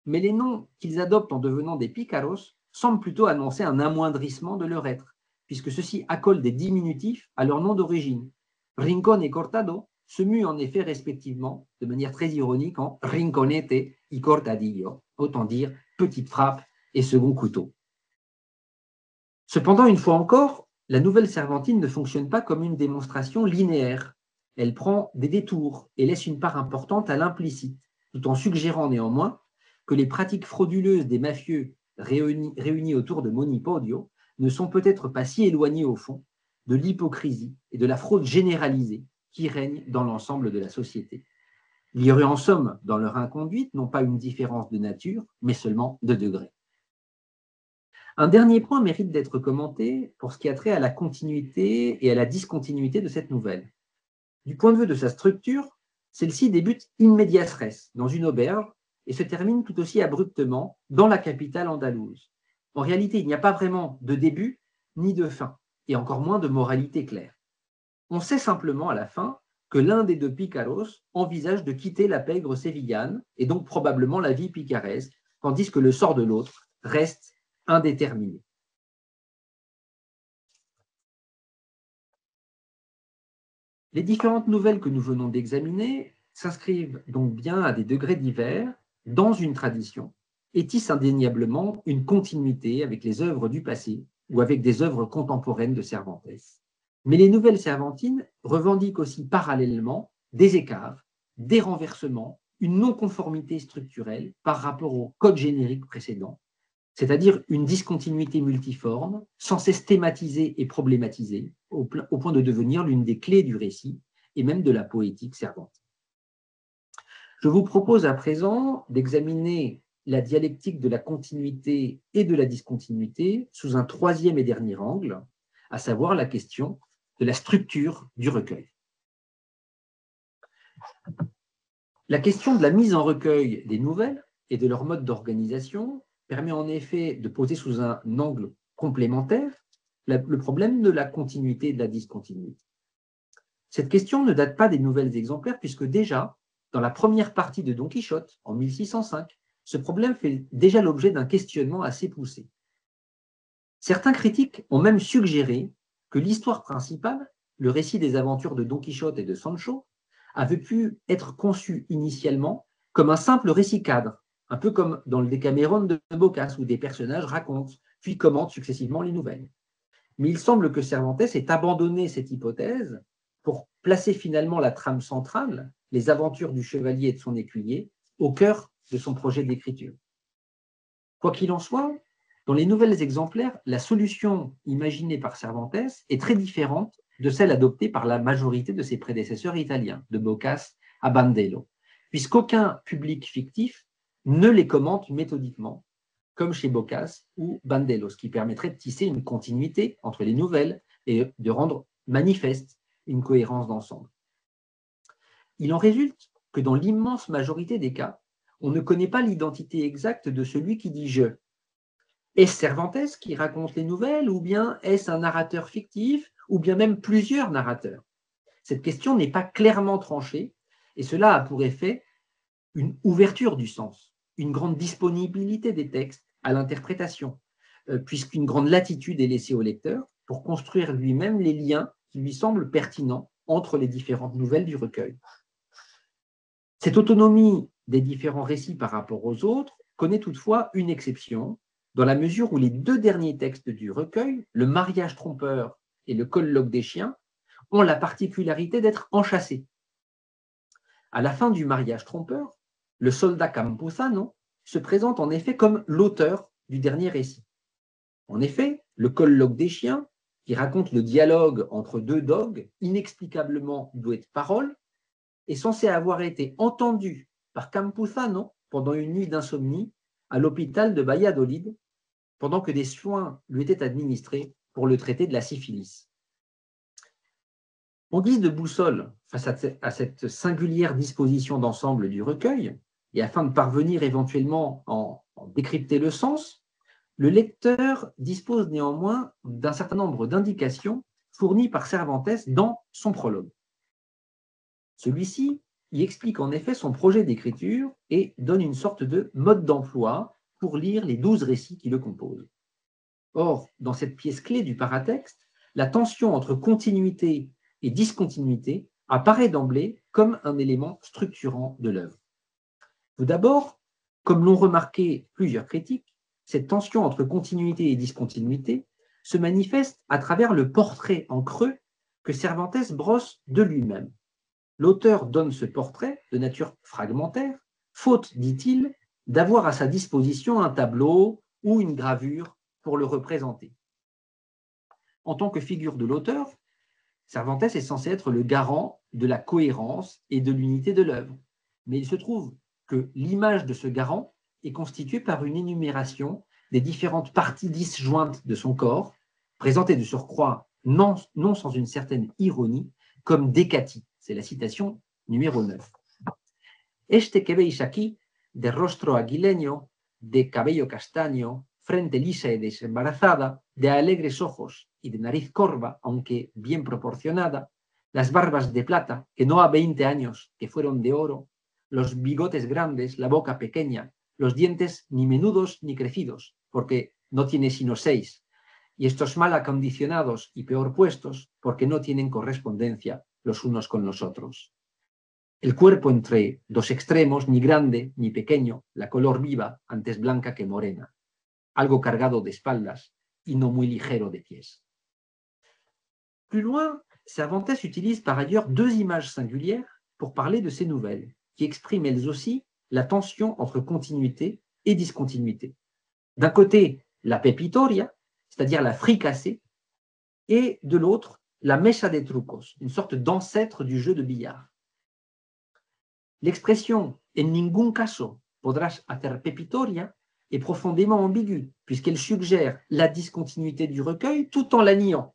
mais les noms qu'ils adoptent en devenant des pícaros semblent plutôt annoncer un amoindrissement de leur être, puisque ceux-ci accolent des diminutifs à leur nom d'origine. Rincón et Cortado se muent en effet respectivement, de manière très ironique, en Rinconete y Cortadillo, autant dire petite frappe et second couteau. Cependant, une fois encore, la nouvelle Cervantine ne fonctionne pas comme une démonstration linéaire. Elle prend des détours et laisse une part importante à l'implicite, tout en suggérant néanmoins que les pratiques frauduleuses des mafieux réunis autour de Monipodio ne sont peut-être pas si éloignées au fond de l'hypocrisie et de la fraude généralisée qui règnent dans l'ensemble de la société. Il y aurait en somme dans leur inconduite non pas une différence de nature, mais seulement de degré. Un dernier point mérite d'être commenté pour ce qui a trait à la continuité et à la discontinuité de cette nouvelle. Du point de vue de sa structure, celle-ci débute in medias res, dans une auberge, et se termine tout aussi abruptement dans la capitale andalouse. En réalité, il n'y a pas vraiment de début ni de fin, et encore moins de moralité claire. On sait simplement à la fin que l'un des deux pícaros envisage de quitter la pègre sévillane, et donc probablement la vie picaresque, tandis que le sort de l'autre reste indéterminé. Les différentes nouvelles que nous venons d'examiner s'inscrivent donc bien à des degrés divers dans une tradition et tissent indéniablement une continuité avec les œuvres du passé ou avec des œuvres contemporaines de Cervantes. Mais les nouvelles Cervantines revendiquent aussi parallèlement des écarts, des renversements, une non-conformité structurelle par rapport au code générique précédent, c'est-à-dire une discontinuité multiforme, sans cesse thématisée et problématisée, au point de devenir l'une des clés du récit et même de la poétique cervantine. Je vous propose à présent d'examiner la dialectique de la continuité et de la discontinuité sous un troisième et dernier angle, à savoir la question de la structure du recueil. La question de la mise en recueil des nouvelles et de leur mode d'organisation permet en effet de poser sous un angle complémentaire le problème de la continuité et de la discontinuité. Cette question ne date pas des nouvelles exemplaires puisque déjà, dans la première partie de Don Quichotte, en 1605, ce problème fait déjà l'objet d'un questionnement assez poussé. Certains critiques ont même suggéré que l'histoire principale, le récit des aventures de Don Quichotte et de Sancho, avait pu être conçu initialement comme un simple récit cadre, un peu comme dans le Décaméron de Boccace, où des personnages racontent, puis commentent successivement les nouvelles. Mais il semble que Cervantes ait abandonné cette hypothèse pour placer finalement la trame centrale, les aventures du chevalier et de son écuyer, au cœur de son projet d'écriture. Quoi qu'il en soit, dans les nouvelles exemplaires, la solution imaginée par Cervantes est très différente de celle adoptée par la majorité de ses prédécesseurs italiens, de Boccace à Bandello, puisqu'aucun public fictif ne les commente méthodiquement, comme chez Boccace ou Bandello, ce qui permettrait de tisser une continuité entre les nouvelles et de rendre manifeste une cohérence d'ensemble. Il en résulte que dans l'immense majorité des cas, on ne connaît pas l'identité exacte de celui qui dit « je ». Est-ce Cervantes qui raconte les nouvelles, ou bien est-ce un narrateur fictif, ou bien même plusieurs narrateurs? Cette question n'est pas clairement tranchée, et cela a pour effet une ouverture du sens, une grande disponibilité des textes à l'interprétation, puisqu'une grande latitude est laissée au lecteur pour construire lui-même les liens qui lui semblent pertinents entre les différentes nouvelles du recueil. Cette autonomie des différents récits par rapport aux autres connaît toutefois une exception, dans la mesure où les deux derniers textes du recueil, le mariage trompeur et le colloque des chiens, ont la particularité d'être enchâssés. À la fin du mariage trompeur, le soldat Campuzano se présente en effet comme l'auteur du dernier récit. En effet, le colloque des chiens, qui raconte le dialogue entre deux dogues, inexplicablement doués de paroles, est censé avoir été entendu par Campuzano pendant une nuit d'insomnie à l'hôpital de Valladolid, pendant que des soins lui étaient administrés pour le traiter de la syphilis. En guise de boussole face à cette singulière disposition d'ensemble du recueil, et afin de parvenir éventuellement à décrypter le sens, le lecteur dispose néanmoins d'un certain nombre d'indications fournies par Cervantes dans son prologue. Celui-ci y explique en effet son projet d'écriture et donne une sorte de mode d'emploi pour lire les 12 récits qui le composent. Or, dans cette pièce clé du paratexte, la tension entre continuité et discontinuité apparaît d'emblée comme un élément structurant de l'œuvre. Tout d'abord, comme l'ont remarqué plusieurs critiques, cette tension entre continuité et discontinuité se manifeste à travers le portrait en creux que Cervantes brosse de lui-même. L'auteur donne ce portrait de nature fragmentaire, faute, dit-il, d'avoir à sa disposition un tableau ou une gravure pour le représenter. En tant que figure de l'auteur, Cervantes est censé être le garant de la cohérence et de l'unité de l'œuvre. Mais il se trouve que l'image de ce garant est constituée par une énumération des différentes parties disjointes de son corps, présentées de surcroît non sans une certaine ironie, comme Décati. C'est la citation numéro 9. Este que veis aquí, de rostro aguileño, de cabello castaño, frente lisa y desembarazada, de alegres ojos y de nariz corva, aunque bien proporcionada, las barbas de plata, que no a 20 años que fueron de oro, los bigotes grandes, la boca pequeña, los dientes ni menudos ni crecidos, porque no tiene sino 6, y estos mal acondicionados y peor puestos, porque no tienen correspondencia los unos con los otros. El cuerpo entre dos extremos, ni grande ni pequeño, la color viva, antes blanca que morena, algo cargado de espaldas y no muy ligero de pies. Plus loin, Cervantes utilise par ailleurs deux images singulières pour parler de ces nouvelles, qui expriment elles aussi la tension entre continuité et discontinuité. D'un côté, la pepitoria, c'est-à-dire la fricassée, et de l'autre, la mesa de trucos, une sorte d'ancêtre du jeu de billard. L'expression « en ningún caso podrás hacer pepitoria » est profondément ambiguë, puisqu'elle suggère la discontinuité du recueil tout en la niant.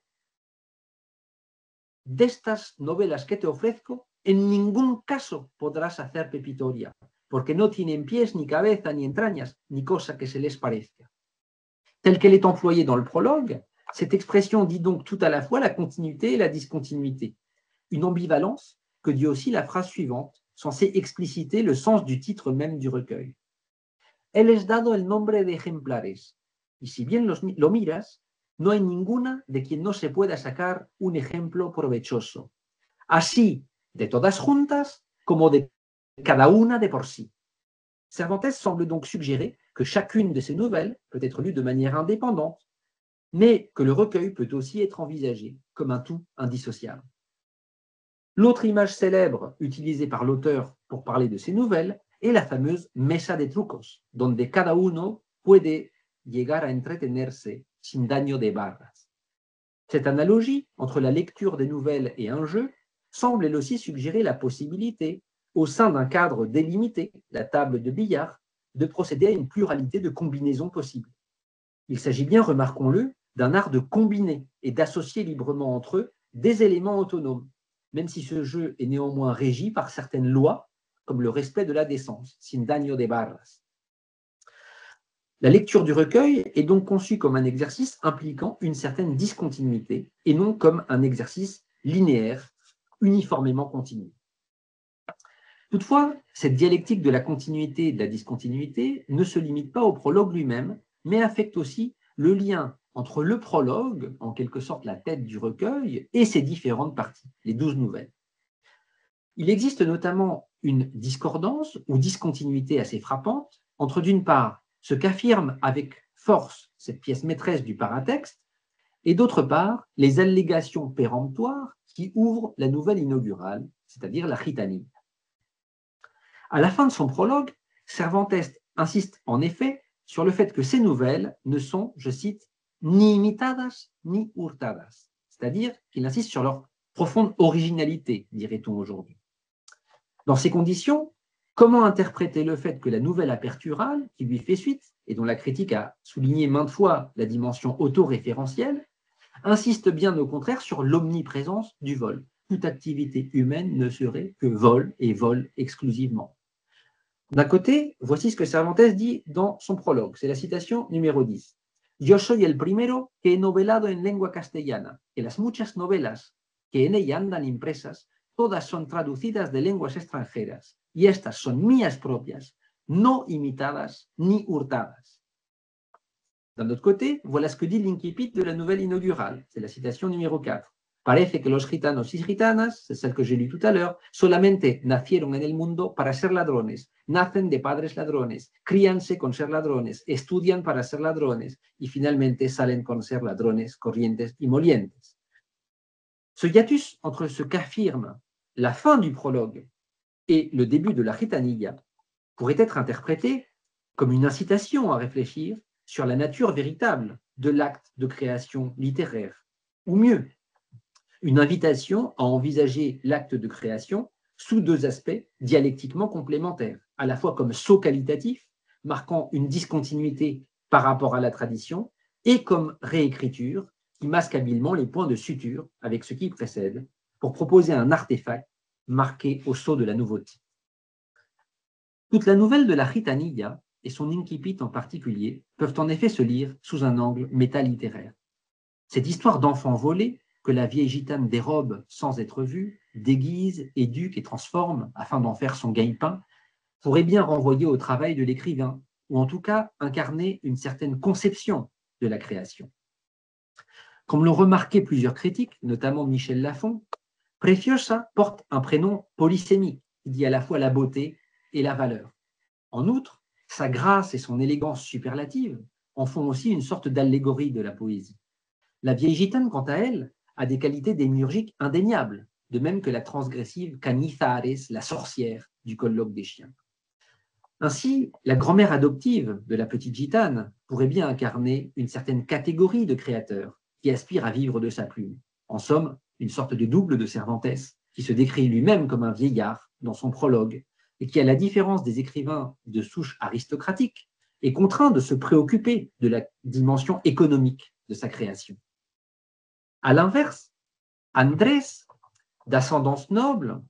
D'estas novelas que te ofrezco, en ningún caso podrás hacer pepitoria, porque no tienen pies, ni cabeza, ni entrañas, ni cosa que se les parezca. Telle qu'elle est employée dans le prologue, cette expression dit donc tout à la fois la continuité et la discontinuité, une ambivalence que dit aussi la phrase suivante, censée expliciter le sens du titre même du recueil. Él es dado el nombre de ejemplares, y si bien lo miras, no hay ninguna de quien no se pueda sacar un ejemplo provechoso, así de todas juntas como de cada una de por sí. Cervantes semble donc suggérer que chacune de ces nouvelles peut être lue de manière indépendante, mais que le recueil peut aussi être envisagé comme un tout indissociable. L'autre image célèbre utilisée par l'auteur pour parler de ces nouvelles et la fameuse mesa de trucos, donde cada uno puede llegar a entretenerse sin daño de barras. Cette analogie entre la lecture des nouvelles et un jeu semble elle aussi suggérer la possibilité, au sein d'un cadre délimité, la table de billard, de procéder à une pluralité de combinaisons possibles. Il s'agit bien, remarquons-le, d'un art de combiner et d'associer librement entre eux des éléments autonomes, même si ce jeu est néanmoins régi par certaines lois, comme le respect de la décence, sin daño de barras. La lecture du recueil est donc conçue comme un exercice impliquant une certaine discontinuité et non comme un exercice linéaire, uniformément continu. Toutefois, cette dialectique de la continuité et de la discontinuité ne se limite pas au prologue lui-même, mais affecte aussi le lien entre le prologue, en quelque sorte la tête du recueil, et ses différentes parties, les 12 nouvelles. Il existe notamment une discordance ou discontinuité assez frappante entre, d'une part, ce qu'affirme avec force cette pièce maîtresse du paratexte, et d'autre part, les allégations péremptoires qui ouvrent la nouvelle inaugurale, c'est-à-dire la Gitanilla. À la fin de son prologue, Cervantes insiste en effet sur le fait que ces nouvelles ne sont, je cite, ni imitadas ni hurtadas, c'est-à-dire qu'il insiste sur leur profonde originalité, dirait-on aujourd'hui. Dans ces conditions, comment interpréter le fait que la nouvelle aperturale, qui lui fait suite, et dont la critique a souligné maintes fois la dimension autoréférentielle, insiste bien au contraire sur l'omniprésence du vol. Toute activité humaine ne serait que vol et vol exclusivement. D'un côté, voici ce que Cervantes dit dans son prologue, c'est la citation numéro 10. Yo soy el primero que he novelado en lengua castellana, que las muchas novelas que en ella andan impresas, todas son traducidas de lenguas extranjeras, y estas son mías propias, no imitadas ni hurtadas. D'un autre côté, voilà ce que dit l'incipit de la nouvelle inaugurale, c'est la citation numéro 4. Parece que los gitanos y gitanas, c'est celle que j'ai lue tout à l'heure, solamente nacieron en el mundo para ser ladrones, nacen de padres ladrones, críanse con ser ladrones, estudian para ser ladrones y finalmente salen con ser ladrones corrientes y molientes. Ce hiatus entre ce qu'affirme la fin du prologue et le début de la Gitanilla pourrait être interprété comme une incitation à réfléchir sur la nature véritable de l'acte de création littéraire, ou mieux, une invitation à envisager l'acte de création sous deux aspects dialectiquement complémentaires, à la fois comme saut qualitatif, marquant une discontinuité par rapport à la tradition, et comme réécriture qui masque habilement les points de suture avec ce qui précède, pour proposer un artefact marqué au sceau de la nouveauté. Toute la nouvelle de la Gitanilla, et son incipit en particulier, peuvent en effet se lire sous un angle métalittéraire. Cette histoire d'enfant volé, que la vieille gitane dérobe sans être vue, déguise, éduque et transforme afin d'en faire son gagne-pain, pourrait bien renvoyer au travail de l'écrivain, ou en tout cas incarner une certaine conception de la création. Comme l'ont remarqué plusieurs critiques, notamment Michel Lafon, Preciosa porte un prénom polysémique qui dit à la fois la beauté et la valeur. En outre, sa grâce et son élégance superlative en font aussi une sorte d'allégorie de la poésie. La vieille gitane, quant à elle, a des qualités démiurgiques indéniables, de même que la transgressive Canizares, la sorcière du colloque des chiens. Ainsi, la grand-mère adoptive de la petite gitane pourrait bien incarner une certaine catégorie de créateurs qui aspirent à vivre de sa plume. En somme, une sorte de double de Cervantes, qui se décrit lui-même comme un vieillard dans son prologue, et qui, à la différence des écrivains de souche aristocratique, est contraint de se préoccuper de la dimension économique de sa création. À l'inverse, Andrés, d'ascendance noble,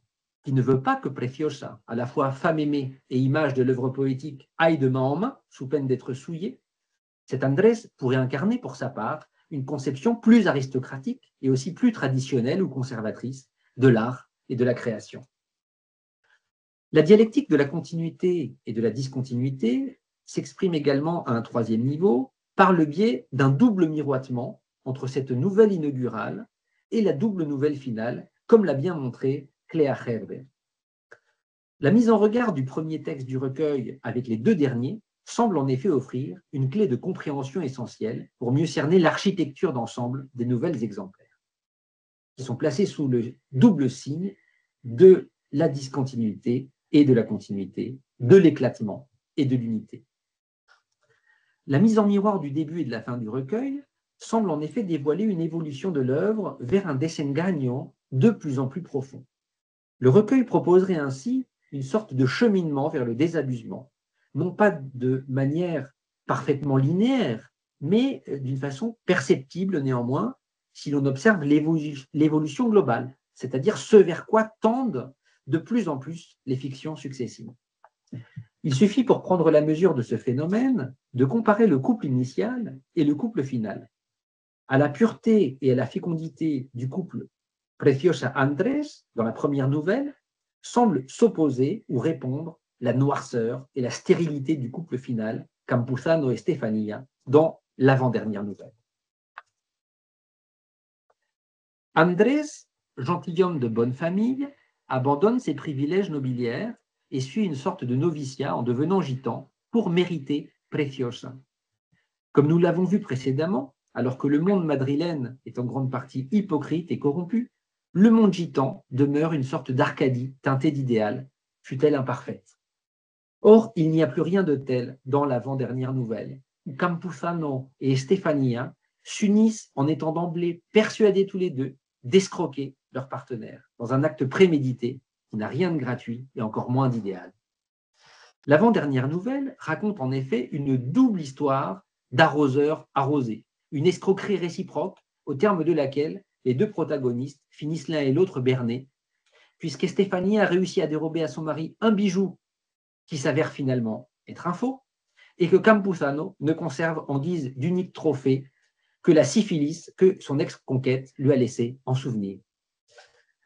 qui ne veut pas que Preciosa, à la fois femme aimée et image de l'œuvre poétique, aille de main en main, sous peine d'être souillée, cet Andrés pourrait incarner pour sa part une conception plus aristocratique et aussi plus traditionnelle ou conservatrice de l'art et de la création. La dialectique de la continuité et de la discontinuité s'exprime également à un troisième niveau par le biais d'un double miroitement entre cette nouvelle inaugurale et la double nouvelle finale, comme l'a bien montré Cléa Gerber. La mise en regard du premier texte du recueil avec les deux derniers semble en effet offrir une clé de compréhension essentielle pour mieux cerner l'architecture d'ensemble des nouvelles exemplaires, qui sont placés sous le double signe de la discontinuité et de la continuité, de l'éclatement et de l'unité. La mise en miroir du début et de la fin du recueil semble en effet dévoiler une évolution de l'œuvre vers un desengaño de plus en plus profond. Le recueil proposerait ainsi une sorte de cheminement vers le désabusement, non pas de manière parfaitement linéaire, mais d'une façon perceptible néanmoins, si l'on observe l'évolution globale, c'est-à-dire ce vers quoi tendent de plus en plus les fictions successives. Il suffit pour prendre la mesure de ce phénomène de comparer le couple initial et le couple final. À la pureté et à la fécondité du couple Preciosa-Andrés, dans la première nouvelle, semble s'opposer ou répondre la noirceur et la stérilité du couple final, Campuzano et Stefania, dans l'avant-dernière nouvelle. Andrés, gentilhomme de bonne famille, abandonne ses privilèges nobiliaires et suit une sorte de noviciat en devenant gitan pour mériter Preciosa. Comme nous l'avons vu précédemment, alors que le monde madrilène est en grande partie hypocrite et corrompu, le monde gitan demeure une sorte d'Arcadie teintée d'idéal, fût-elle imparfaite. Or, il n'y a plus rien de tel dans l'avant-dernière nouvelle, où Campuzano et Stefania s'unissent en étant d'emblée persuadés tous les deux d'escroquer leur partenaire, dans un acte prémédité qui n'a rien de gratuit et encore moins d'idéal. L'avant-dernière nouvelle raconte en effet une double histoire d'arroseur arrosé, une escroquerie réciproque au terme de laquelle les deux protagonistes finissent l'un et l'autre bernés, puisque Stéphanie a réussi à dérober à son mari un bijou qui s'avère finalement être un faux, et que Campuzano ne conserve en guise d'unique trophée que la syphilis que son ex-conquête lui a laissée en souvenir.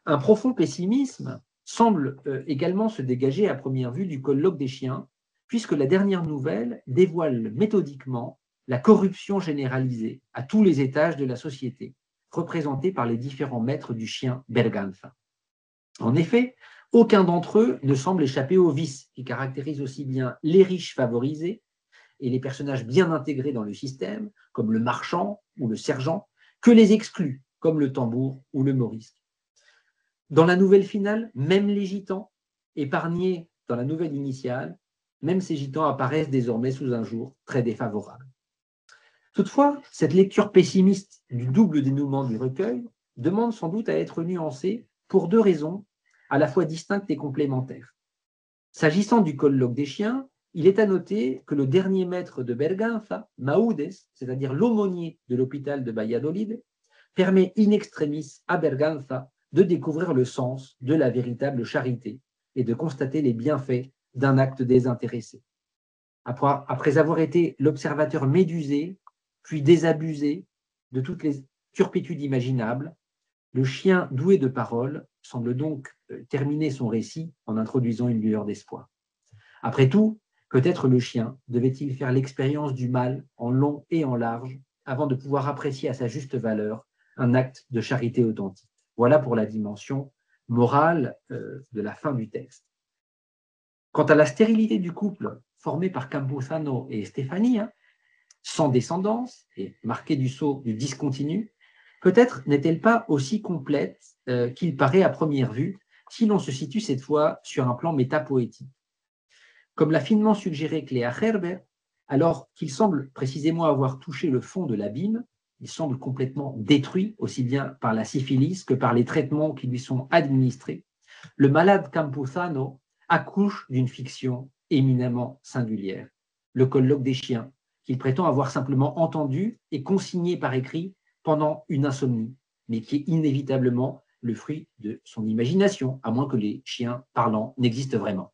Un profond pessimisme semble également se dégager à première vue du colloque des chiens, puisque la dernière nouvelle dévoile méthodiquement la corruption généralisée à tous les étages de la société, représentée par les différents maîtres du chien Berganza. En effet, aucun d'entre eux ne semble échapper au vice qui caractérise aussi bien les riches favorisés et les personnages bien intégrés dans le système, comme le marchand ou le sergent, que les exclus, comme le tambour ou le morisque. Dans la nouvelle finale, même les gitans, épargnés dans la nouvelle initiale, même ces gitans apparaissent désormais sous un jour très défavorable. Toutefois, cette lecture pessimiste du double dénouement du recueil demande sans doute à être nuancée pour deux raisons à la fois distinctes et complémentaires. S'agissant du colloque des chiens, il est à noter que le dernier maître de Berganza, Maúdes, c'est-à-dire l'aumônier de l'hôpital de Valladolid, permet in extremis à Berganza de découvrir le sens de la véritable charité et de constater les bienfaits d'un acte désintéressé. Après avoir été l'observateur médusé, puis désabusé de toutes les turpitudes imaginables, le chien doué de parole semble donc terminer son récit en introduisant une lueur d'espoir. Après tout, peut-être le chien devait-il faire l'expérience du mal en long et en large avant de pouvoir apprécier à sa juste valeur un acte de charité authentique. Voilà pour la dimension morale de la fin du texte. Quant à la stérilité du couple formé par Campuzano et Stefania, sans descendance et marquée du sceau du discontinu, peut-être n'est-elle pas aussi complète qu'il paraît à première vue si l'on se situe cette fois sur un plan métapoétique. Comme l'a finement suggéré Cléa Gerber, alors qu'il semble précisément avoir touché le fond de l'abîme, il semble complètement détruit aussi bien par la syphilis que par les traitements qui lui sont administrés, le malade Campuzano accouche d'une fiction éminemment singulière, le colloque des chiens, qu'il prétend avoir simplement entendu et consigné par écrit pendant une insomnie, mais qui est inévitablement le fruit de son imagination, à moins que les chiens parlants n'existent vraiment.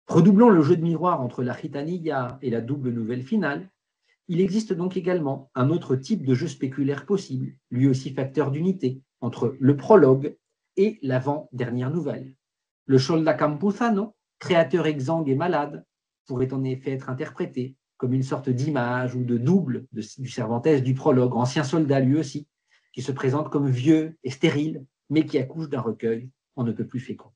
Redoublant le jeu de miroir entre la gitanilla et la double nouvelle finale, il existe donc également un autre type de jeu spéculaire possible, lui aussi facteur d'unité, entre le prologue et l'avant-dernière nouvelle. Le soldat Campuzano, créateur exsangue et malade, pourrait en effet être interprété comme une sorte d'image ou de double du Cervantes du prologue, ancien soldat lui aussi, qui se présente comme vieux et stérile, mais qui accouche d'un recueil on ne peut plus fécond.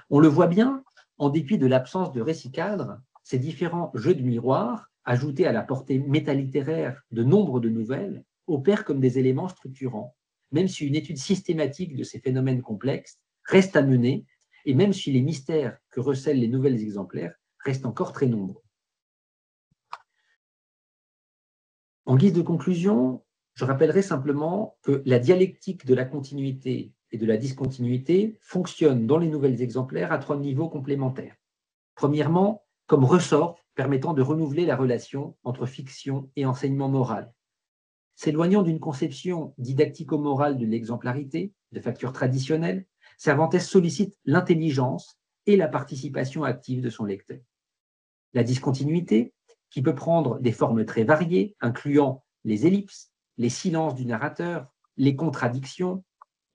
On le voit bien, en dépit de l'absence de récit cadre, ces différents jeux de miroir, ajoutés à la portée métalittéraire de nombre de nouvelles, opèrent comme des éléments structurants, même si une étude systématique de ces phénomènes complexes reste à mener, et même si les mystères que recèlent les nouvelles exemplaires restent encore très nombreux. En guise de conclusion, je rappellerai simplement que la dialectique de la continuité et de la discontinuité fonctionne dans les nouvelles exemplaires à 3 niveaux complémentaires. Premièrement, comme ressort permettant de renouveler la relation entre fiction et enseignement moral. S'éloignant d'une conception didactico-morale de l'exemplarité, de facture traditionnelle, Cervantes sollicite l'intelligence et la participation active de son lecteur. La discontinuité, qui peut prendre des formes très variées, incluant les ellipses, les silences du narrateur, les contradictions,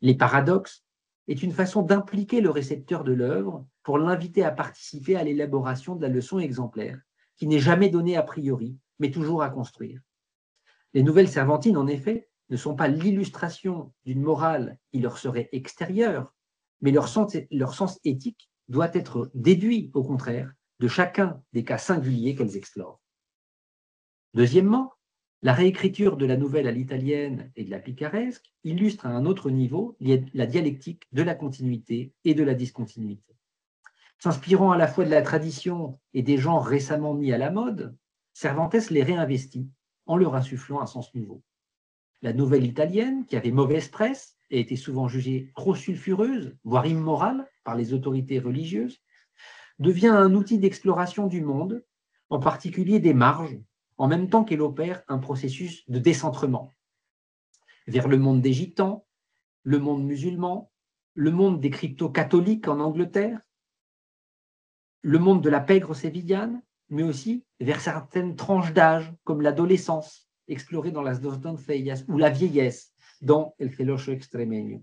les paradoxes, est une façon d'impliquer le récepteur de l'œuvre pour l'inviter à participer à l'élaboration de la leçon exemplaire, qui n'est jamais donnée a priori, mais toujours à construire. Les nouvelles Cervantines, en effet, ne sont pas l'illustration d'une morale qui leur serait extérieure, mais leur sens éthique doit être déduit, au contraire, de chacun des cas singuliers qu'elles explorent. Deuxièmement, la réécriture de la nouvelle à l'italienne et de la picaresque illustre à un autre niveau la dialectique de la continuité et de la discontinuité. S'inspirant à la fois de la tradition et des genres récemment mis à la mode, Cervantes les réinvestit en leur insufflant un sens nouveau. La nouvelle italienne, qui avait mauvaise presse et était souvent jugée trop sulfureuse, voire immorale par les autorités religieuses, devient un outil d'exploration du monde, en particulier des marges, en même temps qu'elle opère un processus de décentrement vers le monde des gitans, le monde musulman, le monde des crypto-catholiques en Angleterre, le monde de la pègre sévillane, mais aussi vers certaines tranches d'âge, comme l'adolescence, explorée dans Las dos doncellas, ou la vieillesse, dans El celoso extremeño.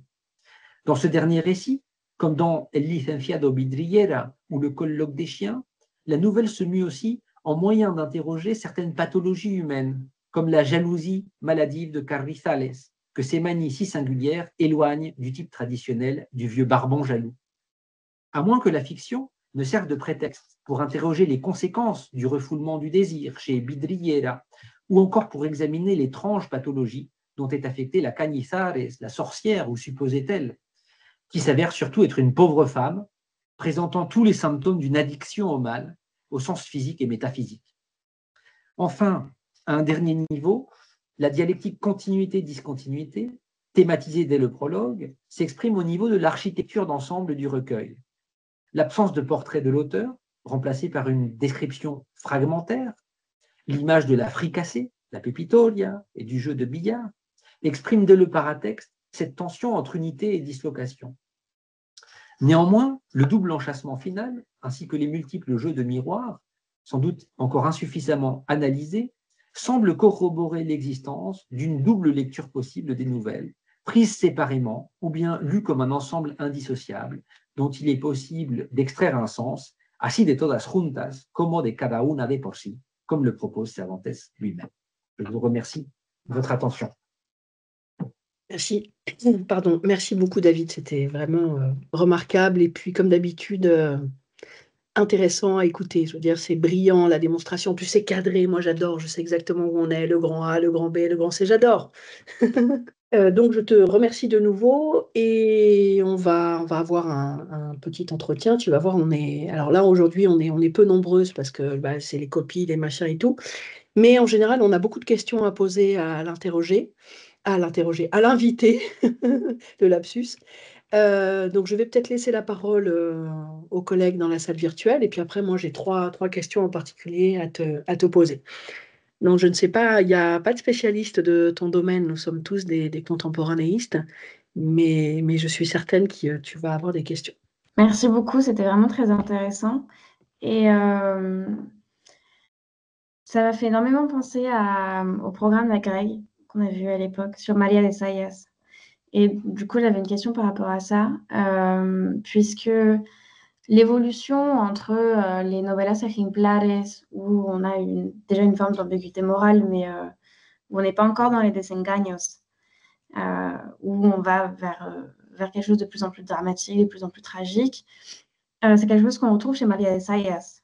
Dans ce dernier récit, comme dans El licenciado Vidriera ou Le colloque des chiens, la nouvelle se mue aussi en moyen d'interroger certaines pathologies humaines, comme la jalousie maladive de Carrizales, que ces manies si singulières éloignent du type traditionnel du vieux barbon jaloux. À moins que la fiction ne serve de prétexte pour interroger les conséquences du refoulement du désir chez Vidriera, ou encore pour examiner l'étrange pathologie dont est affectée la Cañizares, la sorcière ou supposait-elle, qui s'avère surtout être une pauvre femme, présentant tous les symptômes d'une addiction au mal, au sens physique et métaphysique. Enfin, à un dernier niveau, la dialectique continuité-discontinuité, thématisée dès le prologue, s'exprime au niveau de l'architecture d'ensemble du recueil. L'absence de portrait de l'auteur, remplacée par une description fragmentaire, l'image de la fricassée, la pepitoria et du jeu de billard, exprime dès le paratexte cette tension entre unité et dislocation. Néanmoins, le double enchâssement final, ainsi que les multiples jeux de miroirs, sans doute encore insuffisamment analysés, semblent corroborer l'existence d'une double lecture possible des nouvelles, prises séparément ou bien lues comme un ensemble indissociable, dont il est possible d'extraire un sens, así de todas juntas, como de cada una de por sí, comme le propose Cervantes lui-même. Je vous remercie de votre attention. Merci. Pardon, merci beaucoup David, c'était vraiment remarquable et puis comme d'habitude intéressant à écouter. Je veux dire, c'est brillant la démonstration. Tu sais cadrer, moi j'adore, je sais exactement où on est, le grand A, le grand B, le grand C, j'adore. Donc je te remercie de nouveau et on va avoir un petit entretien. Tu vas voir, alors là aujourd'hui on est peu nombreuses parce que bah, c'est les copies, les machins et tout. Mais en général, on a beaucoup de questions à poser à l'invité, le lapsus. Donc je vais peut-être laisser la parole aux collègues dans la salle virtuelle et puis après moi j'ai trois questions en particulier à te poser. Donc je ne sais pas, il n'y a pas de spécialiste de ton domaine, nous sommes tous des contemporanéistes, mais je suis certaine que tu vas avoir des questions. Merci beaucoup, c'était vraiment très intéressant. Et ça m'a fait énormément penser au programme d'Agreg qu'on a vu à l'époque sur María de Zayas. Et du coup, j'avais une question par rapport à ça, puisque l'évolution entre les novelas ejemplares, où on a déjà une forme d'ambiguïté morale, mais où on n'est pas encore dans les desengaños, où on va vers quelque chose de plus en plus dramatique, de plus en plus tragique, c'est quelque chose qu'on retrouve chez María de Zayas,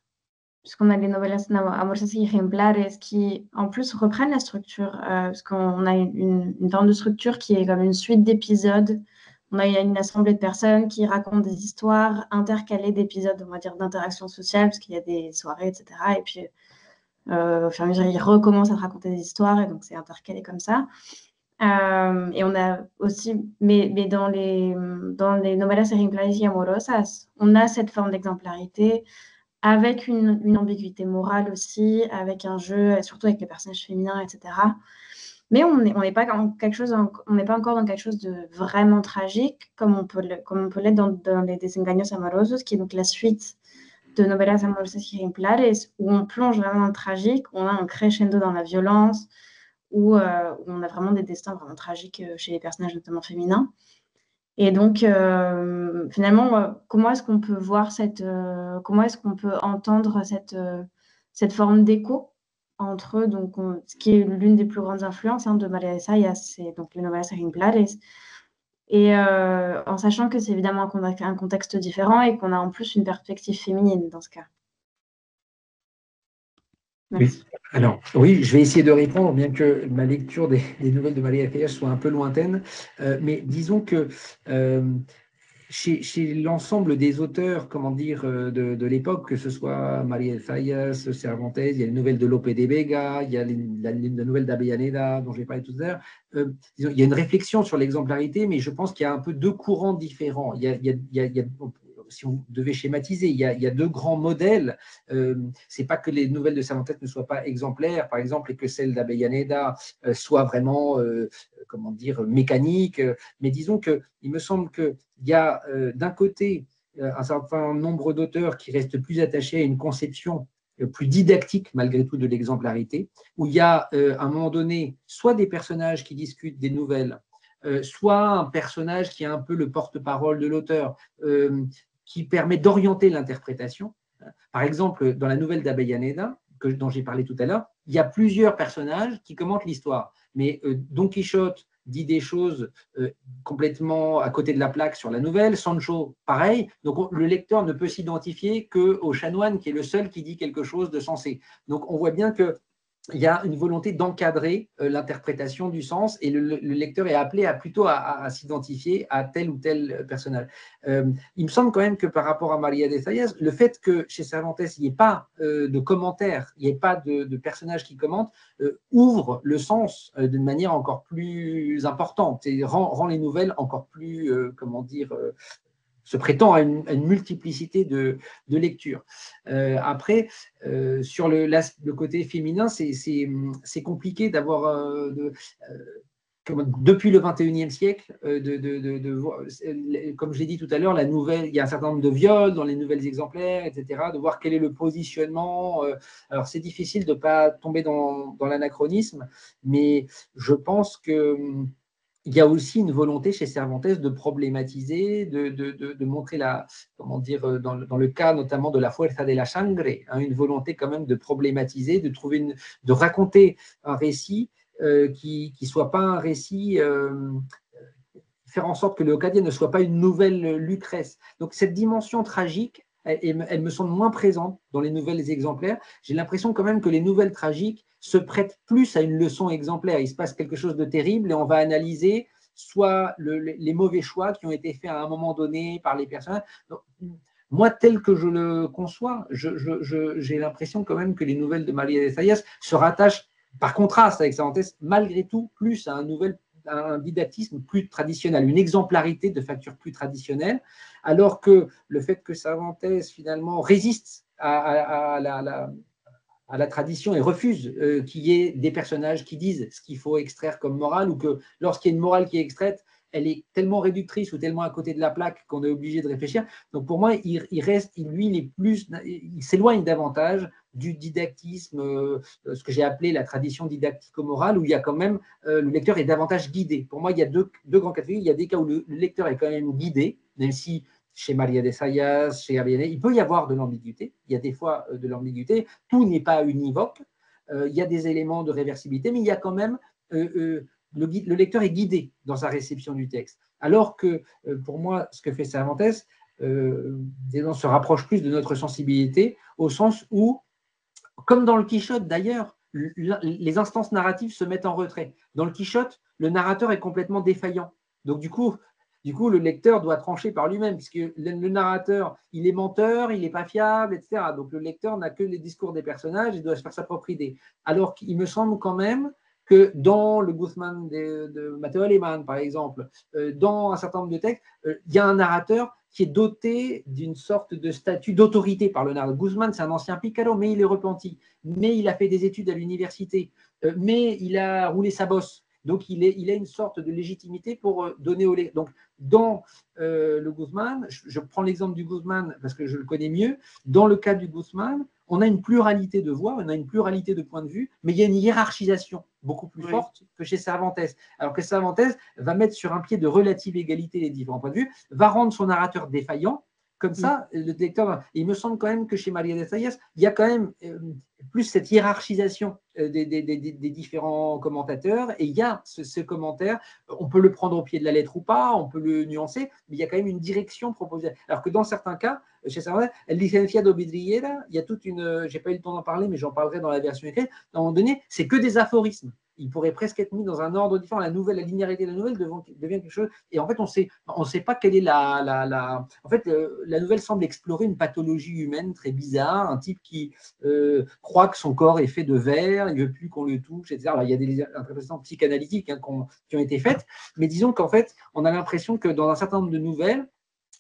puisqu'on a les novelas amorosas y ejemplares qui, en plus, reprennent la structure, parce qu'on a une forme de structure qui est comme une suite d'épisodes. on a une assemblée de personnes qui racontent des histoires intercalées d'épisodes, on va dire, d'interaction sociale, parce qu'il y a des soirées, etc. Et puis, au fur et à mesure, ils recommencent à te raconter des histoires, et donc c'est intercalé comme ça. Et on a aussi, mais dans les novelas ejemplares y amorosas, on a cette forme d'exemplarité avec une ambiguïté morale aussi, avec un jeu, surtout avec les personnages féminins, etc. Mais on n'est pas dans quelque chose, on n'est pas encore dans quelque chose de vraiment tragique, comme on peut l'être dans les Desengaños Amorosos, qui est donc la suite de Novelas Amorosas Ejemplares, où on plonge vraiment dans le tragique, où on a un crescendo dans la violence, où on a vraiment des destins vraiment tragiques chez les personnages, notamment féminins. Et donc, finalement, comment est-ce qu'on peut voir comment est-ce qu'on peut entendre cette forme d'écho entre eux, donc, ce qui est l'une des plus grandes influences de Maria de Zayas, c'est donc les novelas ejemplares, et en sachant que c'est évidemment un contexte différent et qu'on a en plus une perspective féminine dans ce cas. Merci. Oui. Alors, oui, je vais essayer de répondre, bien que ma lecture des nouvelles de Maria de Zayas soit un peu lointaine, mais disons que chez l'ensemble des auteurs, comment dire, de l'époque, que ce soit María de Zayas, Cervantes, il y a les nouvelles de Lope de Vega, il y a la nouvelle d'Avellaneda, dont j'ai parlé tout à l'heure, il y a une réflexion sur l'exemplarité, mais je pense qu'il y a un peu deux courants différents. Si on devait schématiser, il y a deux grands modèles. C'est pas que les nouvelles de Cervantes ne soient pas exemplaires, par exemple, et que celles d'Avellaneda soient vraiment, comment dire, mécaniques, mais disons qu'il me semble qu'il y a d'un côté un certain nombre d'auteurs qui restent plus attachés à une conception plus didactique malgré tout de l'exemplarité, où il y a à un moment donné soit des personnages qui discutent des nouvelles, soit un personnage qui est un peu le porte-parole de l'auteur, qui permet d'orienter l'interprétation. Par exemple, dans la nouvelle d'Avellaneda, dont j'ai parlé tout à l'heure, il y a plusieurs personnages qui commentent l'histoire. Mais Don Quichotte dit des choses complètement à côté de la plaque sur la nouvelle, Sancho, pareil. Donc le lecteur ne peut s'identifier qu'au chanoine, qui est le seul qui dit quelque chose de sensé. Donc on voit bien que il y a une volonté d'encadrer l'interprétation du sens et le lecteur est appelé plutôt à s'identifier à tel ou tel personnage. Il me semble quand même que par rapport à Maria de Zayas, le fait que chez Cervantes, il n'y ait pas de commentaires, il n'y ait pas de personnages qui commentent, ouvre le sens d'une manière encore plus importante et rend les nouvelles encore plus, comment dire, se prétend à une multiplicité de lectures. Après, sur le côté féminin, c'est compliqué d'avoir, depuis le XXIe siècle, comme je l'ai dit tout à l'heure, la nouvelle, il y a un certain nombre de viols dans les nouvelles exemplaires, etc., de voir quel est le positionnement. Alors, c'est difficile de ne pas tomber dans l'anachronisme, mais je pense que il y a aussi une volonté chez Cervantes de problématiser, de montrer comment dire, dans le cas notamment de la fuerza de la sangre, une volonté quand même de problématiser, de raconter un récit qui ne soit pas un récit, faire en sorte que le Leocadia ne soit pas une nouvelle Lucrèce. Donc cette dimension tragique, elle me semble moins présente dans les nouvelles exemplaires. J'ai l'impression quand même que les nouvelles tragiques se prêtent plus à une leçon exemplaire. Il se passe quelque chose de terrible et on va analyser soit les mauvais choix qui ont été faits à un moment donné par les personnages. Donc, moi, tel que je le conçois, j'ai l'impression quand même que les nouvelles de Maria de Zayas se rattachent, par contraste avec Cervantes, malgré tout, plus à un didactisme plus traditionnel, une exemplarité de facture plus traditionnelle, alors que le fait que Cervantes, finalement, résiste à la tradition et refuse qu'il y ait des personnages qui disent ce qu'il faut extraire comme morale, ou que lorsqu'il y a une morale qui est extraite, elle est tellement réductrice ou tellement à côté de la plaque qu'on est obligé de réfléchir. Donc pour moi, il s'éloigne davantage du didactisme, ce que j'ai appelé la tradition didactico-morale, où il y a quand même, le lecteur est davantage guidé. Pour moi, il y a deux grands cas de figure. Il y a des cas où le lecteur est quand même guidé, même si chez Maria de Zayas, chez Avellaneda, il peut y avoir de l'ambiguïté. Il y a des fois de l'ambiguïté. Tout n'est pas univoque. Il y a des éléments de réversibilité, mais il y a quand même le lecteur est guidé dans sa réception du texte. Alors que, pour moi, ce que fait Cervantes se rapproche plus de notre sensibilité, au sens où, comme dans le Quichotte d'ailleurs, les instances narratives se mettent en retrait. Dans le Quichotte, le narrateur est complètement défaillant. Donc du coup, Du coup, le lecteur doit trancher par lui-même, puisque le narrateur, il est menteur, il n'est pas fiable, etc. Donc le lecteur n'a que les discours des personnages et doit se faire sa propre idée. Alors qu'il me semble quand même que dans le Guzman de Matteo Aleman, par exemple, dans un certain nombre de textes, il y a un narrateur qui est doté d'une sorte de statut d'autorité par le narrateur. Guzman, c'est un ancien picaro, mais il est repenti, mais il a fait des études à l'université, mais il a roulé sa bosse. Donc, il a une sorte de légitimité pour donner au lecteur. Donc, dans le Guzman, je prends l'exemple du Guzman parce que je le connais mieux. Dans le cas du Guzman, on a une pluralité de voix, on a une pluralité de points de vue, mais il y a une hiérarchisation beaucoup plus forte que chez Cervantes. Alors que Cervantes va mettre sur un pied de relative égalité les différents points de vue, va rendre son narrateur défaillant. Comme ça, le lecteur. Il me semble quand même que chez María de Zayas, il y a quand même plus cette hiérarchisation des différents commentateurs. Et il y a ce commentaire, on peut le prendre au pied de la lettre ou pas, on peut le nuancer, mais il y a quand même une direction proposée. Alors que dans certains cas, chez Cervantes, El licenciado Vidriera, il y a toute une. J'ai pas eu le temps d'en parler, mais j'en parlerai dans la version écrite. À un moment donné, c'est que des aphorismes. Il pourrait presque être mis dans un ordre différent. La linéarité de la nouvelle devient quelque chose. Et en fait, on sait pas quelle est En fait, la nouvelle semble explorer une pathologie humaine très bizarre, un type qui croit que son corps est fait de verre, il veut plus qu'on le touche, etc. Alors, il y a des interprétations psychanalytiques qui ont été faites, mais disons qu'en fait, on a l'impression que dans un certain nombre de nouvelles,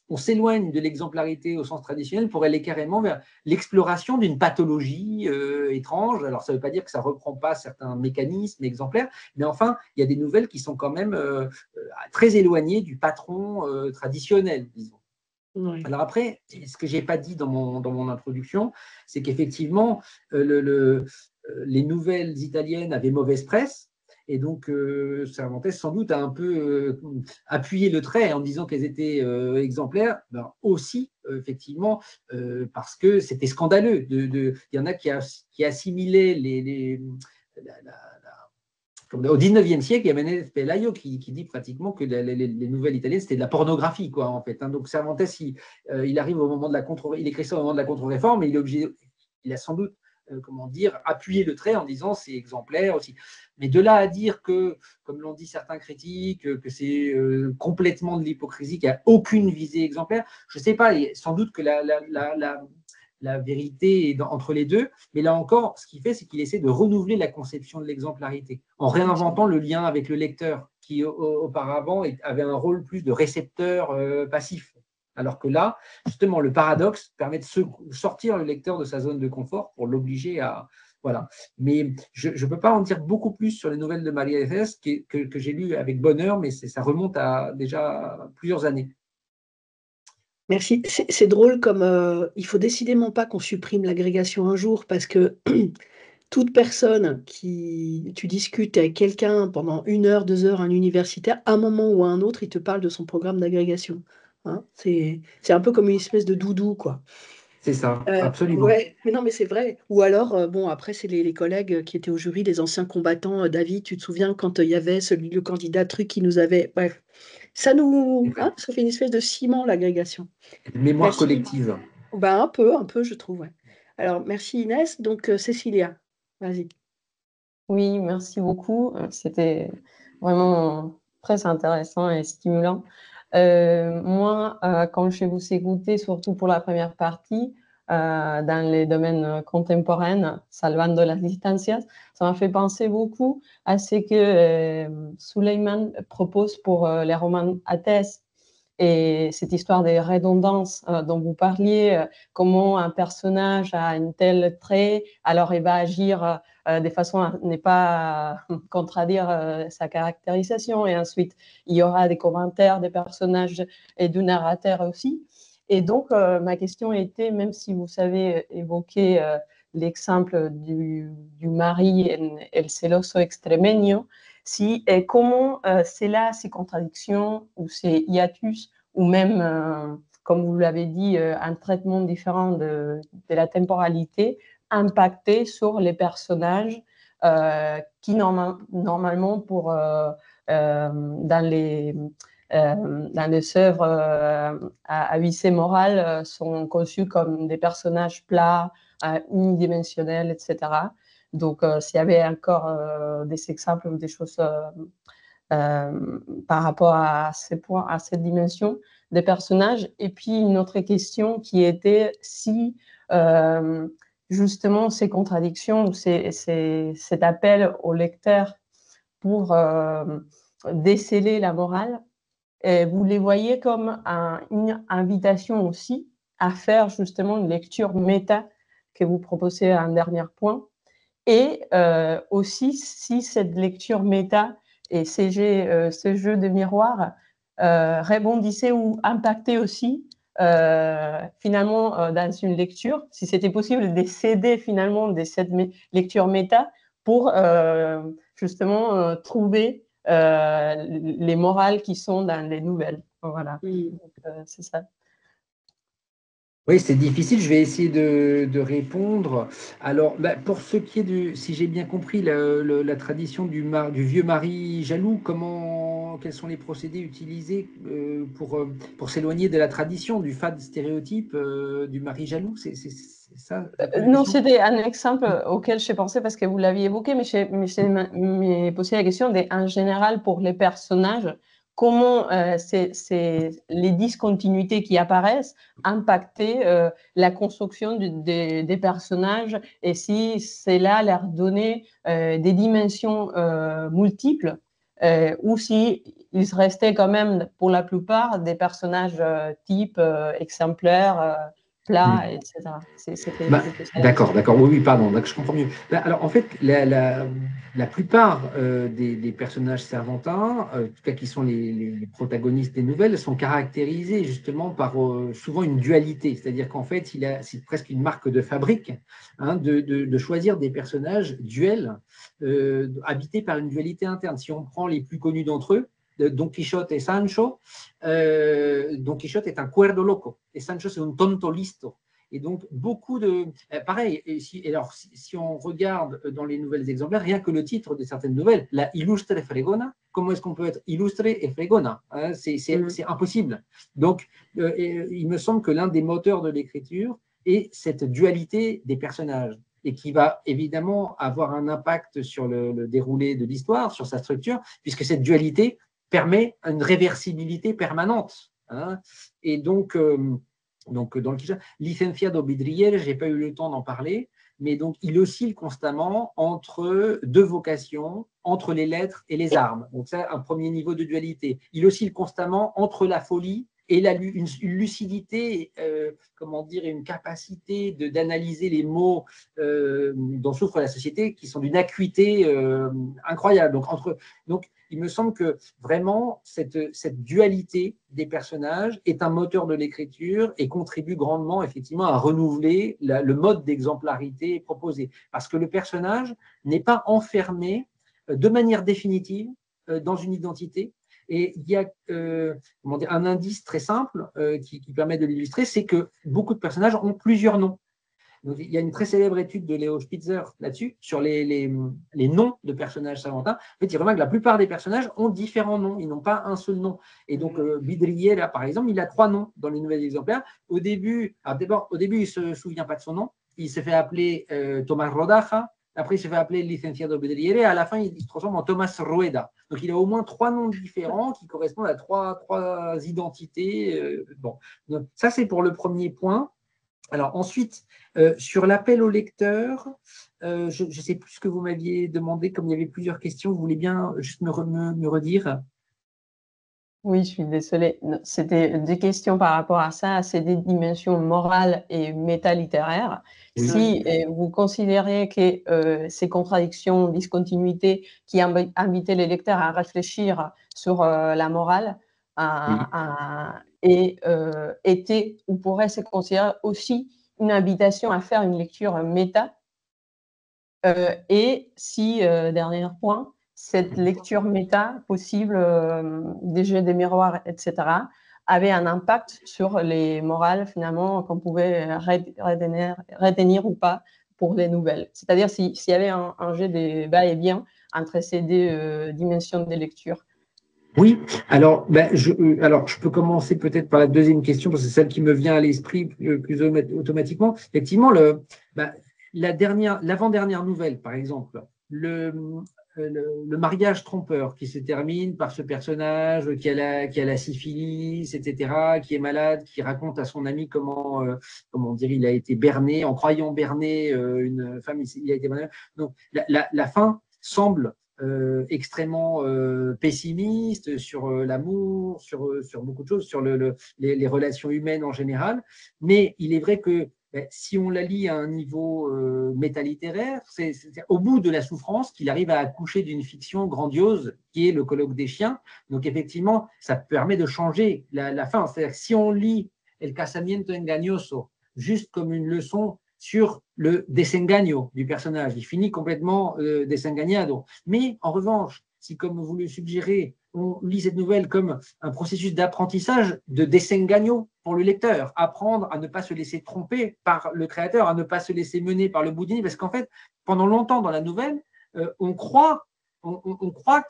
on s'éloigne de l'exemplarité au sens traditionnel pour aller carrément vers l'exploration d'une pathologie étrange. Alors, ça ne veut pas dire que ça ne reprend pas certains mécanismes exemplaires, mais enfin, il y a des nouvelles qui sont quand même très éloignées du patron traditionnel, disons. Oui. Alors après, ce que je n'ai pas dit dans mon introduction, c'est qu'effectivement, les nouvelles italiennes avaient mauvaise presse. Et donc, Cervantes, sans doute, a un peu appuyé le trait en disant qu'elles étaient exemplaires, ben, aussi, effectivement, parce que c'était scandaleux. Il y en a qui assimilaient au 19e siècle, il y a Menendez Pelayo qui dit pratiquement que les nouvelles italiennes, c'était de la pornographie, quoi, en fait. Hein. Donc, Cervantes, il arrive au moment de il écrit ça au moment de la contre-réforme, mais il a sans doute, appuyé le trait en disant c'est exemplaire aussi. Mais de là à dire que, comme l'ont dit certains critiques, que c'est complètement de l'hypocrisie, qu'il n'y a aucune visée exemplaire, je ne sais pas, sans doute que la vérité est entre les deux, mais là encore, ce qu'il fait, c'est qu'il essaie de renouveler la conception de l'exemplarité en réinventant le lien avec le lecteur, qui auparavant avait un rôle plus de récepteur passif. Alors que là, justement, le paradoxe permet de sortir le lecteur de sa zone de confort pour l'obliger à… Voilà. Mais je ne peux pas en dire beaucoup plus sur les nouvelles de María de Zayas que j'ai lues avec bonheur, mais ça remonte à déjà plusieurs années. Merci. C'est drôle comme il faut décidément pas qu'on supprime l'agrégation un jour parce que toute personne tu discutes avec quelqu'un pendant 1 heure, 2 heures, un universitaire, à un moment ou à un autre, il te parle de son programme d'agrégation. Hein, c'est un peu comme une espèce de doudou, quoi. C'est ça, absolument. Ouais, mais non, mais c'est vrai. Ou alors, bon, après, c'est les collègues qui étaient au jury, les anciens combattants. David, tu te souviens quand il y avait le candidat truc qui nous avait. Bref, ça ça fait une espèce de ciment, l'agrégation. Mémoire Merci. collective. Ben, un peu, je trouve. Ouais. Alors, merci Inès. Donc, Cécilia, vas-y. Oui, merci beaucoup. C'était vraiment très intéressant et stimulant. Moi, quand je vous écoutais, surtout pour la première partie, dans les domaines contemporains, salvando las distancias, ça m'a fait penser beaucoup à ce que Suleiman propose pour les romans athées. Et cette histoire de redondance dont vous parliez, comment un personnage a un tel trait, alors il va agir de façon à ne pas contredire sa caractérisation. Et ensuite, il y aura des commentaires des personnages et du narrateur aussi. Et donc, ma question était, même si vous savez évoquer l'exemple du mari El celoso extremeño, comment c'est là ces contradictions ou ces hiatus, ou même, comme vous l'avez dit, un traitement différent de la temporalité impacté sur les personnages qui normalement dans les œuvres à visée morale sont conçus comme des personnages plats, unidimensionnels, etc. Donc, s'il y avait encore des exemples ou des choses par rapport à ces points, à cette dimension des personnages. Et puis une autre question qui était si justement ces contradictions, cet appel au lecteur pour déceler la morale, vous les voyez comme une invitation aussi à faire justement une lecture méta que vous proposez à un dernier point, et aussi si cette lecture méta et ce jeu de miroir rebondissait ou impactait aussi finalement dans une lecture, si c'était possible de s'aider finalement de cette lecture méta pour justement trouver les morales qui sont dans les nouvelles. Voilà, c'est ça. Oui, c'est difficile, je vais essayer de répondre. Alors, pour ce qui est si j'ai bien compris, la tradition du vieux mari jaloux, quels sont les procédés utilisés pour s'éloigner de la tradition, du fade stéréotype du mari jaloux, c'est ça la Non, question? c'était un exemple auquel j'ai pensé parce que vous l'aviez évoqué, mais j'ai posé la question en général pour les personnages, comment les discontinuités qui apparaissent impactaient la construction des personnages et si cela leur donnait des dimensions multiples ou si ils restaient quand même pour la plupart des personnages type exemplaires plats, etc. D'accord, oui, pardon, donc je comprends mieux. Alors, en fait, la plupart des personnages cervantins, en tout cas qui sont les protagonistes des nouvelles, sont caractérisés justement par souvent une dualité, c'est-à-dire qu'en fait, c'est presque une marque de fabrique de choisir des personnages duels, habités par une dualité interne. Si on prend les plus connus d'entre eux, Don Quichotte et Sancho, Don Quichotte est un cuerdo loco et Sancho c'est un tonto listo. Et donc, beaucoup de… pareil, si on regarde dans les nouvelles exemplaires, rien que le titre de certaines nouvelles, la illustre fregona, comment est-ce qu'on peut être illustre et fregona, hein, c'est impossible. Donc, il me semble que l'un des moteurs de l'écriture est cette dualité des personnages et qui va évidemment avoir un impact sur le déroulé de l'histoire, sur sa structure, puisque cette dualité permet une réversibilité permanente. Hein, et donc, dans le Quichotte, Licenciado Bidriel, je n'ai pas eu le temps d'en parler, mais donc il oscille constamment entre deux vocations, entre les lettres et les armes. Donc ça, un premier niveau de dualité. Il oscille constamment entre la folie et une lucidité, comment dire, une capacité d'analyser les mots dont souffre la société, qui sont d'une acuité incroyable. Donc, il me semble que vraiment cette dualité des personnages est un moteur de l'écriture et contribue grandement effectivement à renouveler le mode d'exemplarité proposé. Parce que le personnage n'est pas enfermé de manière définitive dans une identité. Et il y a un indice très simple qui permet de l'illustrer, c'est que beaucoup de personnages ont plusieurs noms. Donc, il y a une très célèbre étude de Léo Spitzer là-dessus, sur les noms de personnages savantins. En fait, il remarque que la plupart des personnages ont différents noms, ils n'ont pas un seul nom. Et donc, Bidrier, là, par exemple, il a 3 noms dans les nouvelles exemplaires. Au début, il ne se souvient pas de son nom. Il se fait appeler Tomás Rodaja. Après, il se fait appeler Licenciado Bidrier. Et à la fin, il se transforme en Tomás Rueda. Donc, il a au moins 3 noms différents qui correspondent à trois identités. Bon, donc, ça, c'est pour le premier point. Alors ensuite, sur l'appel au lecteur, je ne sais plus ce que vous m'aviez demandé, comme il y avait plusieurs questions, vous voulez bien juste me redire? Oui, je suis désolée. C'était des questions par rapport à ça, c'est des dimensions morales et métalittéraires. Oui. Si vous considérez que ces contradictions, discontinuités qui invitaient les lecteurs à réfléchir sur la morale étaient ou pourraient se considérer aussi une invitation à faire une lecture méta. Et si, dernier point, cette lecture méta possible des jeux des miroirs, etc., avait un impact sur les morales finalement qu'on pouvait retenir ou pas pour les nouvelles. C'est-à-dire s'il y avait un jeu de va-et-vient entre ces deux dimensions de lecture. Oui, alors, je peux commencer peut-être par la deuxième question, parce que c'est celle qui me vient à l'esprit plus automatiquement. Effectivement, l'avant-dernière nouvelle, par exemple, le mariage trompeur qui se termine par ce personnage qui a la syphilis, etc., qui est malade, qui raconte à son ami comment dire, il a été berné, en croyant berner une femme, il a été malade. Donc, la fin semble extrêmement pessimiste sur l'amour, sur beaucoup de choses, sur les relations humaines en général. Mais il est vrai que si on la lit à un niveau métalittéraire, c'est au bout de la souffrance qu'il arrive à accoucher d'une fiction grandiose qui est le colloque des chiens. Donc effectivement, ça permet de changer la fin. C'est-à-dire que si on lit El casamiento engañoso juste comme une leçon sur le desengaño du personnage, il finit complètement desengañado. Mais en revanche, si comme vous le suggérez, on lit cette nouvelle comme un processus d'apprentissage de desengaño pour le lecteur, apprendre à ne pas se laisser tromper par le créateur, à ne pas se laisser mener par le bout, parce qu'en fait, pendant longtemps dans la nouvelle, on croit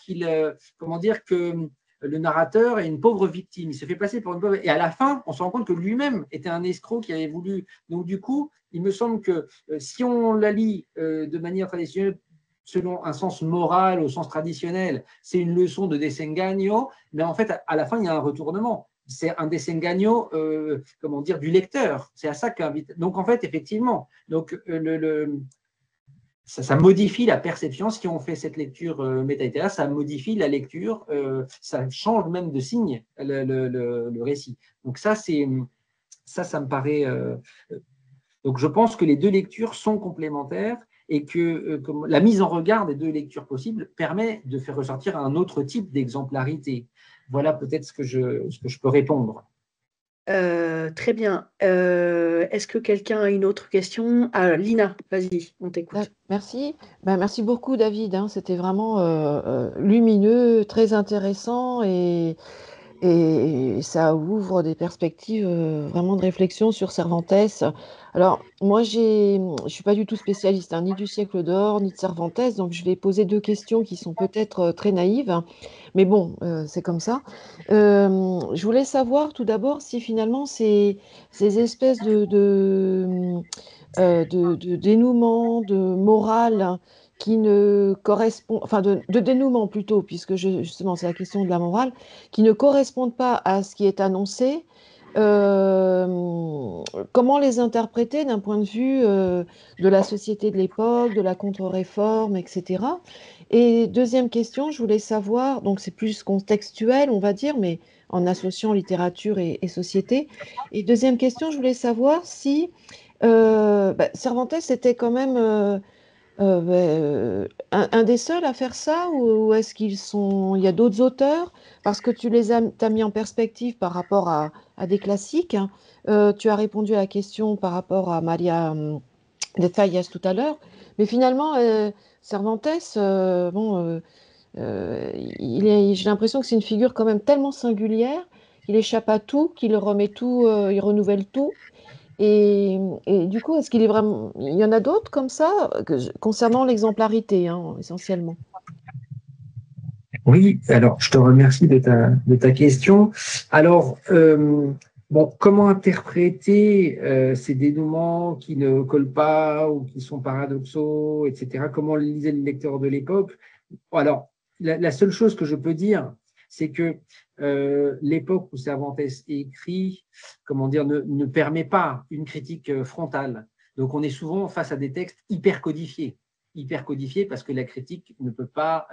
qu'il, comment dire, que le narrateur est une pauvre victime, il se fait passer pour une pauvre, et à la fin, on se rend compte que lui-même était un escroc qui avait voulu. Donc du coup, il me semble que si on la lit de manière traditionnelle, selon un sens moral, au sens traditionnel, c'est une leçon de desengaño, mais en fait, à la fin, il y a un retournement. C'est un desengaño, comment dire, du lecteur. C'est à ça qu'invite. Donc, en fait, effectivement, donc, ça modifie la perception. Si on fait cette lecture métalittéraire, ça modifie la lecture, ça change même de signe le récit. Donc, ça me paraît. Donc, je pense que les deux lectures sont complémentaires et que la mise en regard des deux lectures possibles permet de faire ressortir un autre type d'exemplarité. Voilà peut-être ce que je peux répondre. Très bien. Est-ce que quelqu'un a une autre question? Ah, Lina, vas-y, on t'écoute. Merci. Merci beaucoup, David. C'était vraiment lumineux, très intéressant et ça ouvre des perspectives vraiment de réflexion sur Cervantes. Alors, moi, je ne suis pas du tout spécialiste ni du siècle d'or, ni de Cervantes, donc je vais poser deux questions qui sont peut-être très naïves, mais bon, c'est comme ça. Je voulais savoir tout d'abord si finalement ces espèces de dénouement, de morale qui ne correspond, enfin de dénouement plutôt, puisque justement c'est la question de la morale, qui ne correspondent pas à ce qui est annoncé, comment les interpréter d'un point de vue de la société de l'époque, de la contre-réforme, etc. Et deuxième question, je voulais savoir, donc c'est plus contextuel, on va dire, mais en associant littérature et société. Et deuxième question, je voulais savoir si Cervantes était quand même un des seuls à faire ça ou est-ce il y a d'autres auteurs? Parce que t'as mis en perspective par rapport à des classiques, hein. Tu as répondu à la question par rapport à Maria de Zayas tout à l'heure, mais finalement, Cervantes, j'ai l'impression que c'est une figure quand même tellement singulière qu'il échappe à tout, qu'il remet tout, il renouvelle tout. Et du coup, est-ce qu'il est vraiment. Il y en a d'autres comme ça, concernant l'exemplarité, hein, essentiellement. Oui, alors je te remercie de ta question. Alors, comment interpréter ces dénouements qui ne collent pas ou qui sont paradoxaux, etc. Comment lisaient les lecteurs de l'époque? Alors, la seule chose que je peux dire, c'est que l'époque où Cervantes écrit, comment dire, ne permet pas une critique frontale. Donc, on est souvent face à des textes hyper codifiés parce que la critique ne peut pas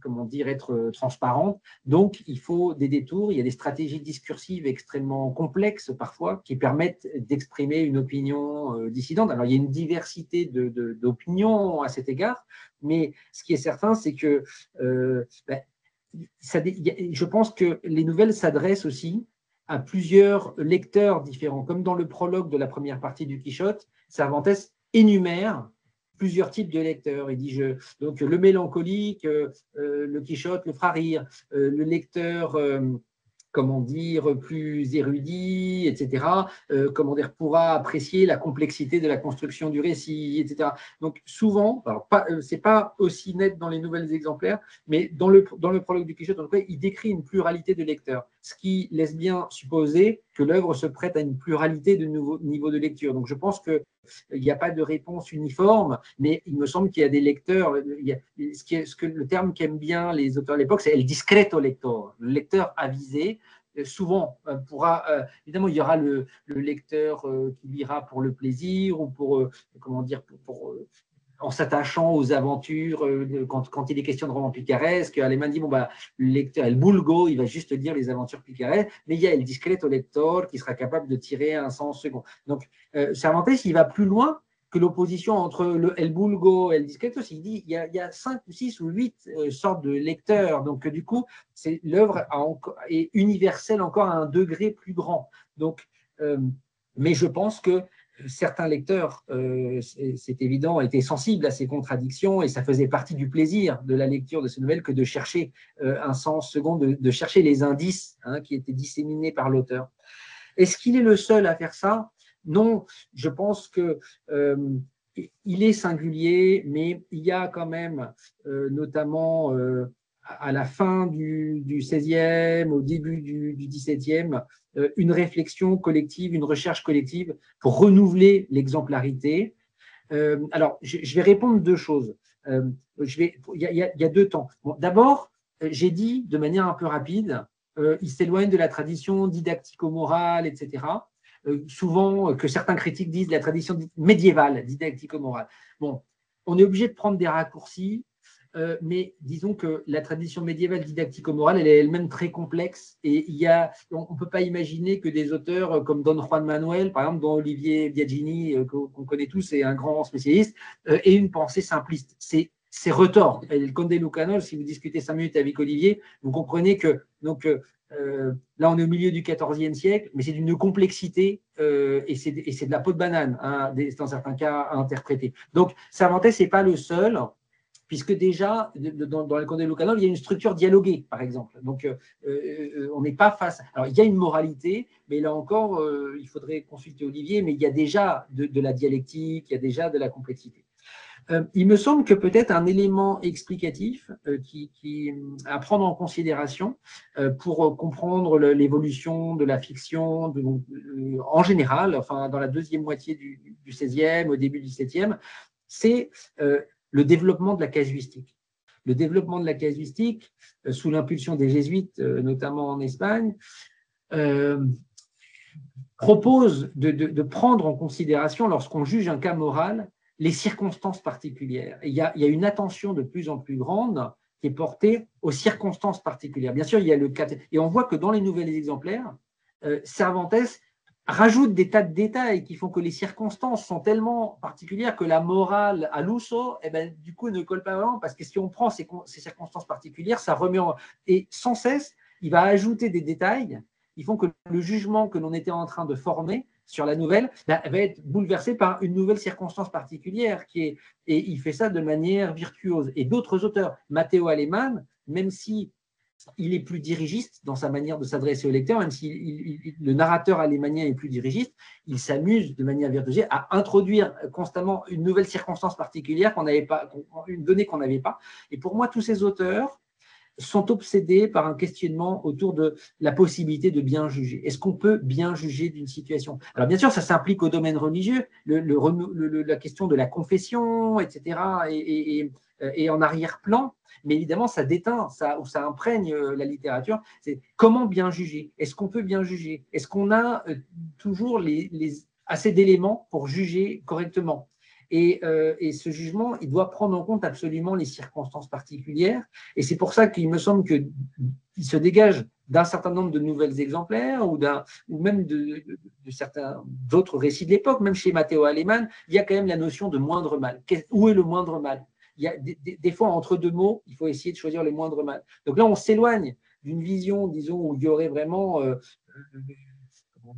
comment dire, être transparente. Donc, il faut des détours. Il y a des stratégies discursives extrêmement complexes parfois qui permettent d'exprimer une opinion dissidente. Alors, il y a une diversité d'opinions à cet égard, mais ce qui est certain, c'est que je pense que les nouvelles s'adressent aussi à plusieurs lecteurs différents. Comme dans le prologue de la première partie du Quichotte, Cervantes énumère plusieurs types de lecteurs. Il dit donc le mélancolique, le Quichotte le fera rire, le lecteur comment dire, plus érudit, etc., comment dire, pourra apprécier la complexité de la construction du récit, etc. Donc souvent, c'est pas aussi net dans les nouvelles exemplaires, mais dans le prologue du Quichotte, en tout cas, il décrit une pluralité de lecteurs. ce qui laisse bien supposer que l'œuvre se prête à une pluralité de nouveaux niveaux de lecture. Donc, je pense qu'il n'y a pas de réponse uniforme, mais il me semble qu'il y a des lecteurs. Le terme qu'aiment bien les auteurs à l'époque, c'est el discreto lector, le lecteur avisé. Souvent, évidemment, il y aura le lecteur qui lira pour le plaisir ou pour, comment dire, en s'attachant aux aventures, quand il est question de romans picaresques. Aleman dit, bon, bah, le lecteur, el vulgo, il va juste lire les aventures picaresques, mais il y a el discreto lector qui sera capable de tirer un sens second. Donc, Cervantes, il va plus loin que l'opposition entre le el vulgo et el discreto. Il dit il y a 5 ou 6 ou 8 sortes de lecteurs. Donc, du coup, l'œuvre est universelle encore à un degré plus grand. Donc, mais je pense que certains lecteurs, c'est évident, étaient sensibles à ces contradictions et ça faisait partie du plaisir de la lecture de ces nouvelles que de chercher un sens second, de chercher les indices qui étaient disséminés par l'auteur. Est-ce qu'il est le seul à faire ça? Non, je pense que il est singulier, mais il y a quand même, notamment à la fin du XVIe, au début du XVIIe, une réflexion collective, une recherche collective pour renouveler l'exemplarité. Alors, je vais répondre deux choses. Il y a deux temps. Bon, d'abord, j'ai dit de manière un peu rapide, il s'éloigne de la tradition didactico-morale, etc. Souvent, que certains critiques disent la tradition médiévale didactico-morale. Bon, on est obligé de prendre des raccourcis. Mais disons que la tradition médiévale didactico-morale, elle est elle-même très complexe et on ne peut pas imaginer que des auteurs comme Don Juan Manuel, par exemple, dont Olivier Biagini, qu'on connaît tous, est un grand spécialiste, aient une pensée simpliste. C'est retors. Et le Conde Lucanor, si vous discutez 5 minutes avec Olivier, vous comprenez que là, on est au milieu du XIVe siècle, mais c'est d'une complexité et c'est de la peau de banane, dans certains cas, à interpréter. Donc, Cervantes, ce n'est pas le seul, puisque déjà, dans le Conde Lucanor, il y a une structure dialoguée, par exemple. Donc, on n'est pas face… Alors, il y a une moralité, mais là encore, il faudrait consulter Olivier, mais il y a déjà de la dialectique, il y a déjà de la complexité. Il me semble que peut-être un élément explicatif à prendre en considération pour comprendre l'évolution de la fiction en général, enfin, dans la deuxième moitié du XVIe, au début du XVIIe, c'est le développement de la casuistique. Le développement de la casuistique, sous l'impulsion des jésuites, notamment en Espagne, propose de prendre en considération, lorsqu'on juge un cas moral, les circonstances particulières. Et il y a une attention de plus en plus grande qui est portée aux circonstances particulières. Bien sûr, il y a le cas… Et on voit que dans les nouvelles exemplaires, Cervantes rajoute des tas de détails qui font que les circonstances sont tellement particulières que la morale à l'uso, du coup, ne colle pas vraiment, parce que si on prend ces circonstances particulières, ça remet en… Et sans cesse, il va ajouter des détails qui font que le jugement que l'on était en train de former sur la nouvelle va être bouleversé par une nouvelle circonstance particulière et il fait ça de manière virtuose. Et d'autres auteurs, Matteo Aleman, même si il est plus dirigiste dans sa manière de s'adresser au lecteur, même si le narrateur alémanien est plus dirigiste, il s'amuse de manière virtuose à introduire constamment une nouvelle circonstance particulière qu'on n'avait pas, une donnée qu'on n'avait pas. Et pour moi, tous ces auteurs sont obsédés par un questionnement autour de la possibilité de bien juger. Est-ce qu'on peut bien juger d'une situation? Alors bien sûr, ça s'implique au domaine religieux, la question de la confession, etc., et en arrière-plan, mais évidemment, ça déteint, ça imprègne la littérature. C'est comment bien juger? Est-ce qu'on peut bien juger? Est-ce qu'on a toujours assez d'éléments pour juger correctement? Et ce jugement, il doit prendre en compte absolument les circonstances particulières. Et c'est pour ça qu'il me semble qu'il se dégage d'un certain nombre de nouvelles exemplaires ou même de certains d'autres récits de l'époque, même chez Matteo Aleman, il y a quand même la notion de moindre mal. Où est le moindre mal? Il y a des fois, entre deux mots, il faut essayer de choisir le moindre mal. Donc là, on s'éloigne d'une vision, disons, où il y aurait vraiment…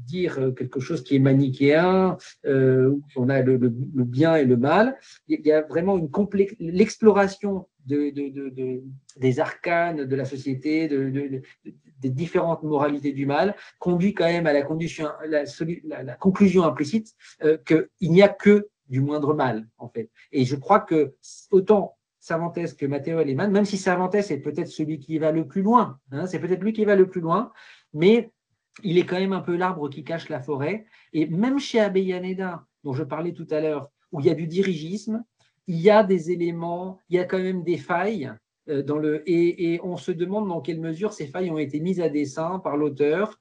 dire quelque chose qui est manichéen, où on a le bien et le mal. Il y a vraiment l'exploration des arcanes de la société, des différentes moralités du mal, conduit quand même à la conclusion implicite qu'il n'y a que du moindre mal, en fait. Et je crois que autant Cervantes que Matteo Alemann, même si Cervantes est peut-être celui qui va le plus loin, hein, c'est peut-être lui qui va le plus loin, mais il est quand même un peu l'arbre qui cache la forêt. Et même chez Avellaneda, dont je parlais tout à l'heure, où il y a du dirigisme, il y a des éléments, il y a quand même des failles. Et on se demande dans quelle mesure ces failles ont été mises à dessein par l'auteur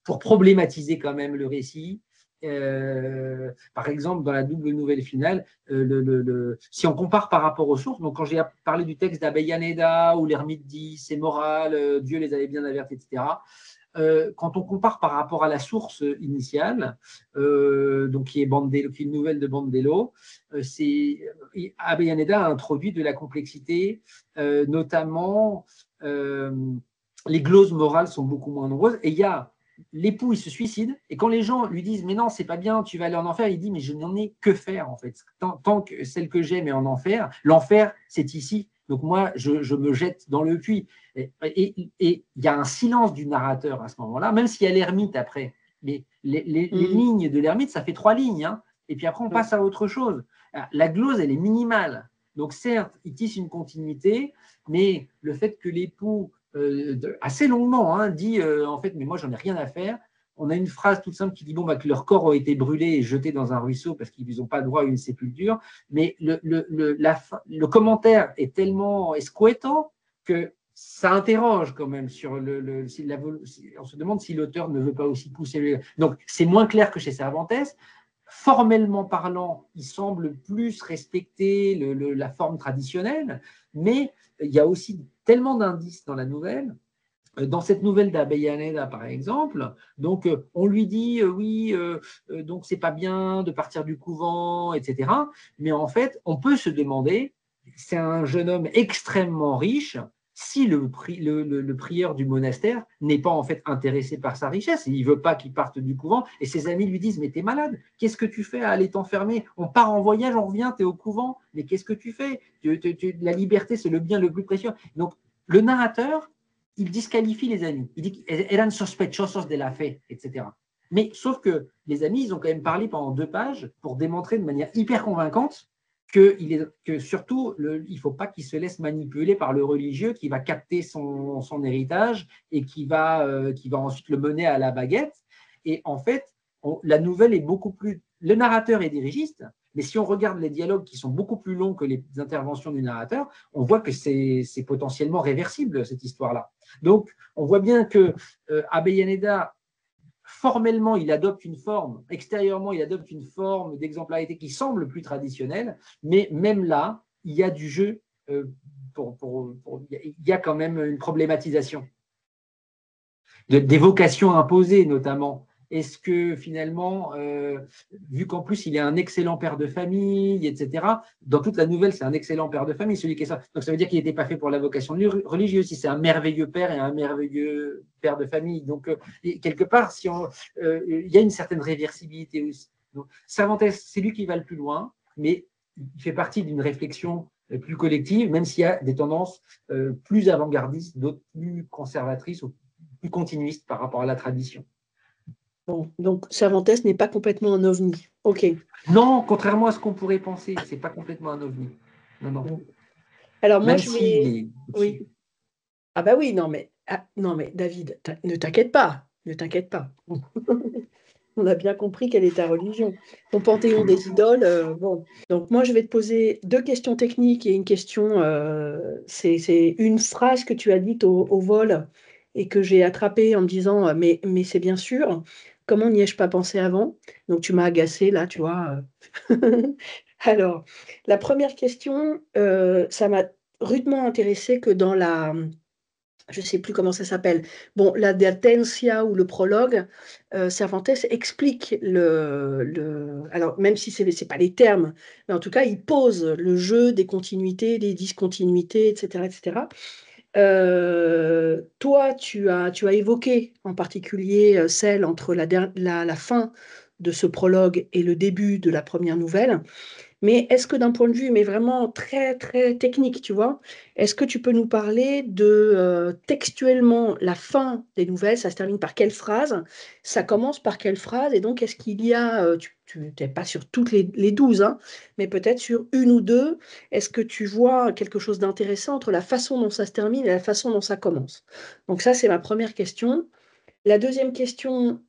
pour problématiser quand même le récit. Par exemple, dans la double nouvelle finale, si on compare par rapport aux sources, donc quand j'ai parlé du texte d'Avellaneda où l'ermite dit c'est moral, Dieu les avait bien avertis, etc. Quand on compare par rapport à la source initiale, donc qui est une nouvelle de Bandello, Avellaneda a introduit de la complexité, notamment les gloses morales sont beaucoup moins nombreuses, et il y a l'époux, il se suicide, et quand les gens lui disent mais non, c'est pas bien, tu vas aller en enfer, il dit mais je n'en ai que faire en fait. Tant que celle que j'aime est en enfer, l'enfer c'est ici. Donc moi, je me jette dans le puits. Et il y a un silence du narrateur à ce moment-là, même s'il y a l'ermite après. Mais les lignes de l'ermite, ça fait 3 lignes. Hein, et puis après, on passe à autre chose. La glose, elle est minimale. Donc certes, il tisse une continuité, mais le fait que l'époux, assez longuement, hein, dit en fait, mais moi, j'en ai rien à faire. On a une phrase toute simple qui dit bon, bah, que leurs corps ont été brûlés et jetés dans un ruisseau parce qu'ils n'ont pas droit à une sépulture. Mais le commentaire est tellement escouettant que ça interroge quand même sur on se demande si l'auteur ne veut pas aussi pousser. Donc, c'est moins clair que chez Cervantes. Formellement parlant, il semble plus respecter la forme traditionnelle, mais il y a aussi tellement d'indices dans la nouvelle. Dans cette nouvelle d'Avellaneda, par exemple, donc on lui dit oui, donc c'est pas bien de partir du couvent, etc. Mais en fait, on peut se demander, c'est un jeune homme extrêmement riche, si le prieur du monastère n'est pas en fait intéressé par sa richesse, il ne veut pas qu'il parte du couvent, et ses amis lui disent mais t'es malade, qu'est-ce que tu fais à aller t'enfermer? On part en voyage, on revient, t'es au couvent, mais qu'est-ce que tu fais? La liberté, c'est le bien le plus précieux. Donc le narrateur, il disqualifie les amis. Il dit eran sospechosos de la fe, etc. Mais sauf que les amis, ils ont quand même parlé pendant 2 pages pour démontrer de manière hyper convaincante que surtout, il ne faut pas qu'il se laisse manipuler par le religieux qui va capter son héritage et qui va ensuite le mener à la baguette. Et en fait, la nouvelle est beaucoup plus… Le narrateur est dirigiste, mais si on regarde les dialogues qui sont beaucoup plus longs que les interventions du narrateur, on voit que c'est potentiellement réversible, cette histoire-là. Donc, on voit bien que Avellaneda, formellement, il adopte une forme, extérieurement, il adopte une forme d'exemplarité qui semble plus traditionnelle, mais même là, il y a du jeu, il y a quand même une problématisation des vocations imposées, notamment. Est-ce que finalement, vu qu'en plus il est un excellent père de famille, etc., dans toute la nouvelle, c'est un excellent père de famille, celui qui est ça. Donc ça veut dire qu'il n'était pas fait pour la vocation religieuse, si c'est un merveilleux père et un merveilleux père de famille. Donc, quelque part, il y a une certaine réversibilité aussi. Donc, Cervantes, c'est lui qui va le plus loin, mais il fait partie d'une réflexion plus collective, même s'il y a des tendances plus avant-gardistes, d'autres plus conservatrices ou plus continuiste par rapport à la tradition. Bon, donc Cervantes n'est pas complètement un ovni. Ok. Non, contrairement à ce qu'on pourrait penser, c'est pas complètement un ovni. Non, non. Bon. Alors moi, même je vais… Oui. Ah bah oui, non mais David, ne t'inquiète pas, ne t'inquiète pas. On a bien compris quelle est ta religion. Ton panthéon des idoles, bon. Donc moi, je vais te poser 2 questions techniques et une question, c'est une phrase que tu as dite au vol et que j'ai attrapée en me disant, mais c'est bien sûr, comment n'y ai-je pas pensé avant? Donc tu m'as agacée là, tu vois? Alors, la première question, ça m'a rudement intéressée que dans la… je ne sais plus comment ça s'appelle. Bon, la Advertencia ou le prologue, Cervantes explique alors même si ce n'est pas les termes, mais en tout cas, il pose le jeu des continuités, des discontinuités, etc., etc. Toi, tu as évoqué en particulier celle entre la fin de ce prologue et le début de la première nouvelle. Mais est-ce que d'un point de vue, mais vraiment très, très technique, tu vois, est-ce que tu peux nous parler de textuellement la fin des nouvelles, ça se termine par quelle phrase, ça commence par quelle phrase, et donc est-ce qu'il y a, tu n'es pas sur toutes les 12, hein, mais peut-être sur une ou deux, est-ce que tu vois quelque chose d'intéressant entre la façon dont ça se termine et la façon dont ça commence? Donc ça, c'est ma première question. La deuxième question,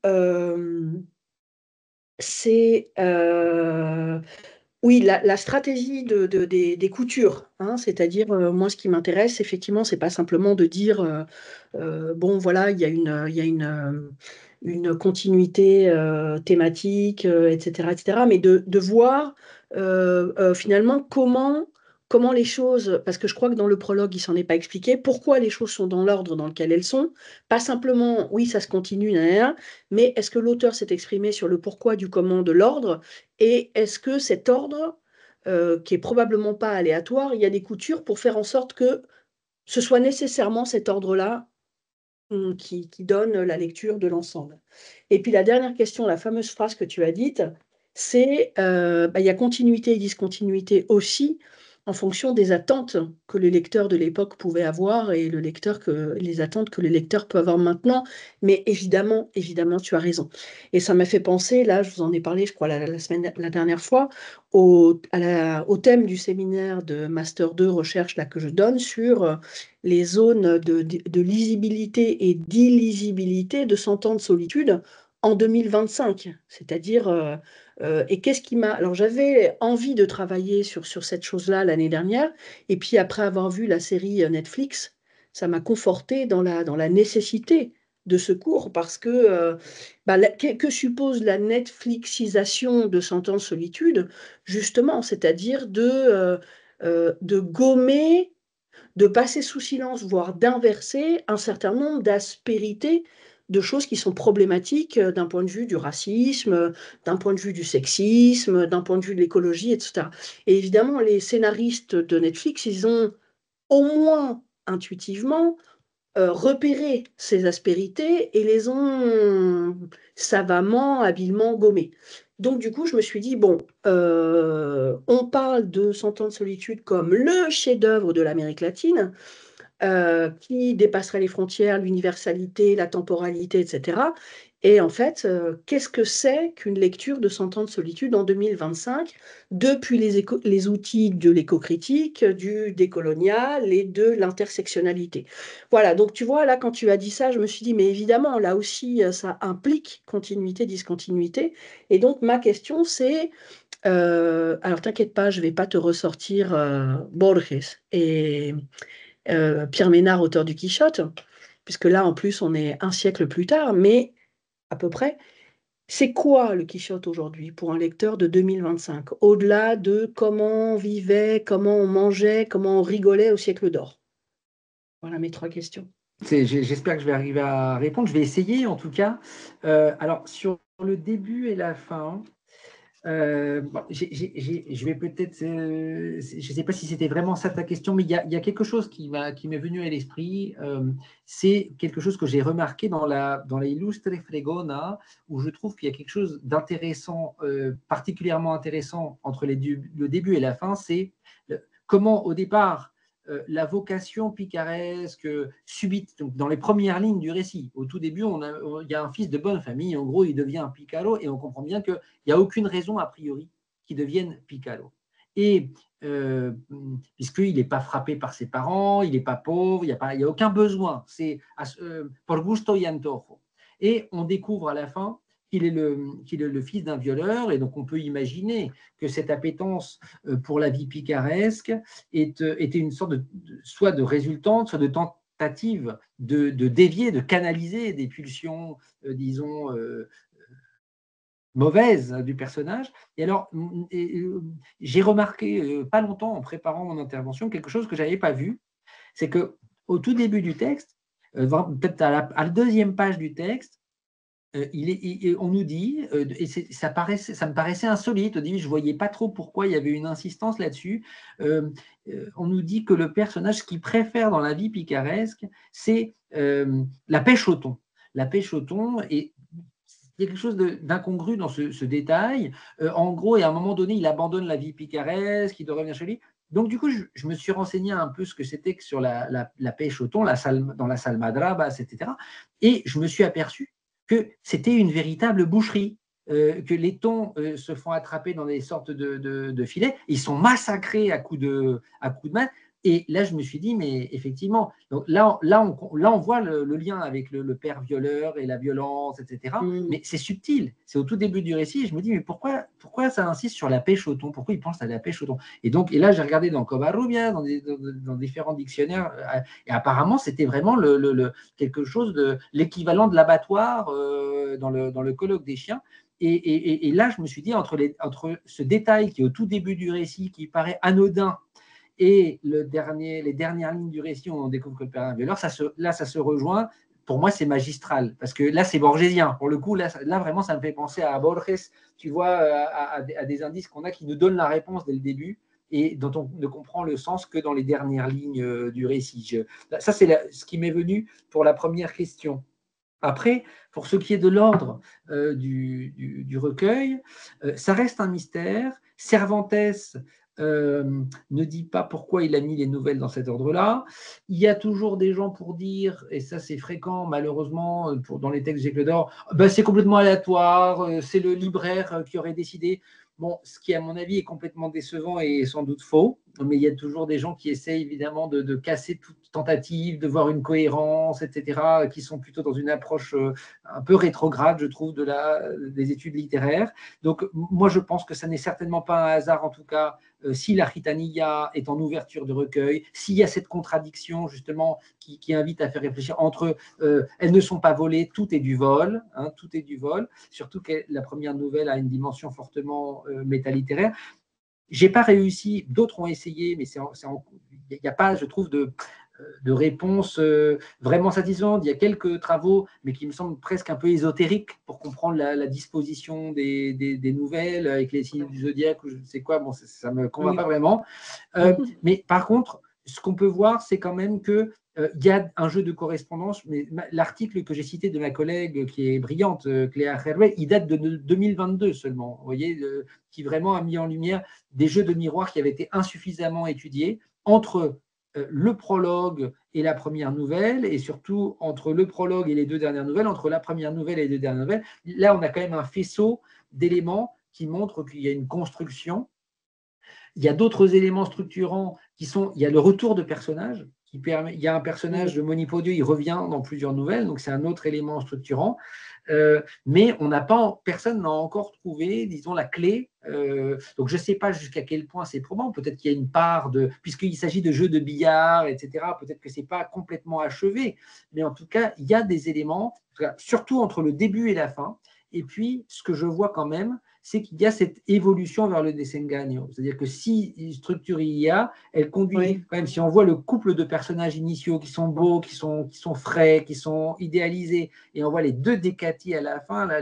c'est oui, la stratégie des coutures, hein, c'est-à-dire, moi, ce qui m'intéresse, effectivement, c'est pas simplement de dire, bon, voilà, il y a une continuité thématique, etc., etc., mais de voir finalement comment les choses, parce que je crois que dans le prologue, il s'en est pas expliqué, pourquoi les choses sont dans l'ordre dans lequel elles sont, pas simplement, oui, ça se continue, nanana, mais est-ce que l'auteur s'est exprimé sur le pourquoi du comment de l'ordre, et est-ce que cet ordre, qui est probablement pas aléatoire, il y a des coutures pour faire en sorte que ce soit nécessairement cet ordre-là qui donne la lecture de l'ensemble. Et puis la dernière question, la fameuse phrase que tu as dite, c'est il y a continuité et discontinuité aussi en fonction des attentes que le lecteur de l'époque pouvait avoir et les attentes que le lecteur peut avoir maintenant. Mais évidemment, évidemment, tu as raison. Et ça m'a fait penser, là, je vous en ai parlé, je crois, la dernière fois, au thème du séminaire de Master 2 Recherche là, que je donne sur les zones de lisibilité et d'illisibilité de 100 ans de solitude en 2025. C'est-à-dire, et qu'est-ce qui m'a... Alors j'avais envie de travailler sur cette chose-là l'année dernière, et puis après avoir vu la série Netflix, ça m'a conforté dans la nécessité de ce cours, parce que que suppose la Netflixisation de 100 ans de solitude, justement, c'est-à-dire de gommer, de passer sous silence, voire d'inverser un certain nombre d'aspérités, de choses qui sont problématiques d'un point de vue du racisme, d'un point de vue du sexisme, d'un point de vue de l'écologie, etc. Et évidemment, les scénaristes de Netflix, ils ont au moins intuitivement repéré ces aspérités et les ont savamment, habilement gommées. Donc du coup, je me suis dit, bon, on parle de 100 ans de solitude comme le chef-d'œuvre de l'Amérique latine, qui dépasserait les frontières, l'universalité, la temporalité, etc. Et en fait, qu'est-ce que c'est qu'une lecture de 100 ans de solitude en 2025, depuis les outils de l'éco-critique, du décolonial et de l'intersectionnalité? Voilà, donc tu vois, là, quand tu as dit ça, je me suis dit, mais évidemment, là aussi, ça implique continuité, discontinuité. Et donc, ma question, c'est, alors t'inquiète pas, je ne vais pas te ressortir Borges et Pierre Ménard, auteur du Quichotte, puisque là, en plus, on est un siècle plus tard, mais à peu près. C'est quoi le Quichotte aujourd'hui pour un lecteur de 2025, au-delà de comment on vivait, comment on mangeait, comment on rigolait au siècle d'or? Voilà mes 3 questions. J'espère que je vais arriver à répondre. Je vais essayer en tout cas. Alors, sur le début et la fin, je vais peut-être, je ne sais pas si c'était vraiment ça ta question, mais il y a quelque chose qui m'est venu à l'esprit. C'est quelque chose que j'ai remarqué dans la Illustre Fregona, où je trouve qu'il y a quelque chose d'intéressant, particulièrement intéressant entre le début et la fin. C'est comment au départ la vocation picaresque subite, donc dans les premières lignes du récit. Au tout début, il y a un fils de bonne famille, en gros, il devient un picaro, et on comprend bien qu'il n'y a aucune raison, a priori, qu'il devienne picaro. Et puisqu'il n'est pas frappé par ses parents, il n'est pas pauvre, il n'y a aucun besoin. C'est por gusto y antojo. Et on découvre à la fin qu'il est le fils d'un violeur, et donc on peut imaginer que cette appétence pour la vie picaresque était une sorte soit de résultante, soit de tentative de dévier, de canaliser des pulsions, disons, mauvaises du personnage. Et alors, j'ai remarqué, pas longtemps en préparant mon intervention, quelque chose que je n'avais pas vu, c'est qu'au tout début du texte, peut-être à la deuxième page du texte, on nous dit, et ça me paraissait insolite, au début je ne voyais pas trop pourquoi il y avait une insistance là-dessus, on nous dit que le personnage, ce qu'il préfère dans la vie picaresque, c'est la pêche au thon. La pêche au thon, et il y a quelque chose d'incongru dans ce détail. En gros, et à un moment donné, il abandonne la vie picaresque, il doit revenir chez lui. Donc, du coup, je me suis renseigné un peu ce que c'était que sur la pêche au thon, dans la salmadrabas, etc. Et je me suis aperçu que c'était une véritable boucherie, que les thons se font attraper dans des sortes de filets. Ils sont massacrés à coups de main. Et là, je me suis dit, mais effectivement, donc là, on voit le lien avec le père violeur et la violence, etc. Mais c'est subtil. C'est au tout début du récit. Et je me dis, mais pourquoi ça insiste sur la pêche au thon? Pourquoi il pense à la pêche au thon? Et là, j'ai regardé dans Covarrubias, dans différents dictionnaires, et apparemment, c'était vraiment quelque chose de l'équivalent de l'abattoir dans le colloque des chiens. Et là, je me suis dit, entre ce détail qui est au tout début du récit, qui paraît anodin, et les dernières lignes du récit où on découvre que le père est un violeur, ça se rejoint. Pour moi, c'est magistral, parce que là, c'est borgésien. Pour le coup, là vraiment, ça me fait penser à Borges, tu vois, à des indices qu'on a qui nous donnent la réponse dès le début et dont on ne comprend le sens que dans les dernières lignes du récit. Ça, c'est ce qui m'est venu pour la première question. Après, pour ce qui est de l'ordre du recueil, ça reste un mystère. Cervantes ne dit pas pourquoi il a mis les nouvelles dans cet ordre-là. Il y a toujours des gens pour dire, et ça c'est fréquent malheureusement dans les textes Siècle d'or, c'est complètement aléatoire, c'est le libraire qui aurait décidé. Bon, ce qui à mon avis est complètement décevant et sans doute faux, mais il y a toujours des gens qui essayent évidemment de casser toute tentative, de voir une cohérence, etc., qui sont plutôt dans une approche un peu rétrograde, je trouve, des études littéraires. Donc moi je pense que ça n'est certainement pas un hasard, en tout cas, si la Gitanilla est en ouverture de recueil, s'il y a cette contradiction justement qui invite à faire réfléchir entre elles ne sont pas volées, tout est du vol, hein, tout est du vol, surtout que la première nouvelle a une dimension fortement métalittéraire. J'ai pas réussi, d'autres ont essayé, mais il n'y a pas, je trouve, de réponse vraiment satisfaisante. Il y a quelques travaux, mais qui me semblent presque un peu ésotériques pour comprendre la disposition des nouvelles avec les signes du zodiaque ou je ne sais quoi. Bon, ça ne me convainc pas vraiment. Mais par contre, ce qu'on peut voir, c'est quand même que il y a un jeu de correspondance, mais l'article que j'ai cité de ma collègue qui est brillante, Cléa Hervé, il date de 2022 seulement, vous voyez, qui vraiment a mis en lumière des jeux de miroirs qui avaient été insuffisamment étudiés entre le prologue et la première nouvelle, et surtout entre le prologue et les deux dernières nouvelles, entre la première nouvelle et les deux dernières nouvelles. Là, on a quand même un faisceau d'éléments qui montrent qu'il y a une construction. Il y a d'autres éléments structurants il y a le retour de personnages, il y a un personnage de Monipodio, il revient dans plusieurs nouvelles, donc c'est un autre élément structurant. Mais personne n'a encore trouvé, disons, la clé. Donc je ne sais pas jusqu'à quel point c'est probant. Peut-être qu'il y a une part puisqu'il s'agit de jeux de billard, etc. Peut-être que ce n'est pas complètement achevé. Mais en tout cas, il y a des éléments, surtout entre le début et la fin. Et puis, ce que je vois quand même, c'est qu'il y a cette évolution vers le desengaño. C'est-à-dire que si structure il y a, elle conduit quand même, si on voit le couple de personnages initiaux qui sont beaux, qui sont frais, qui sont idéalisés, et on voit les deux Décati à la fin, là,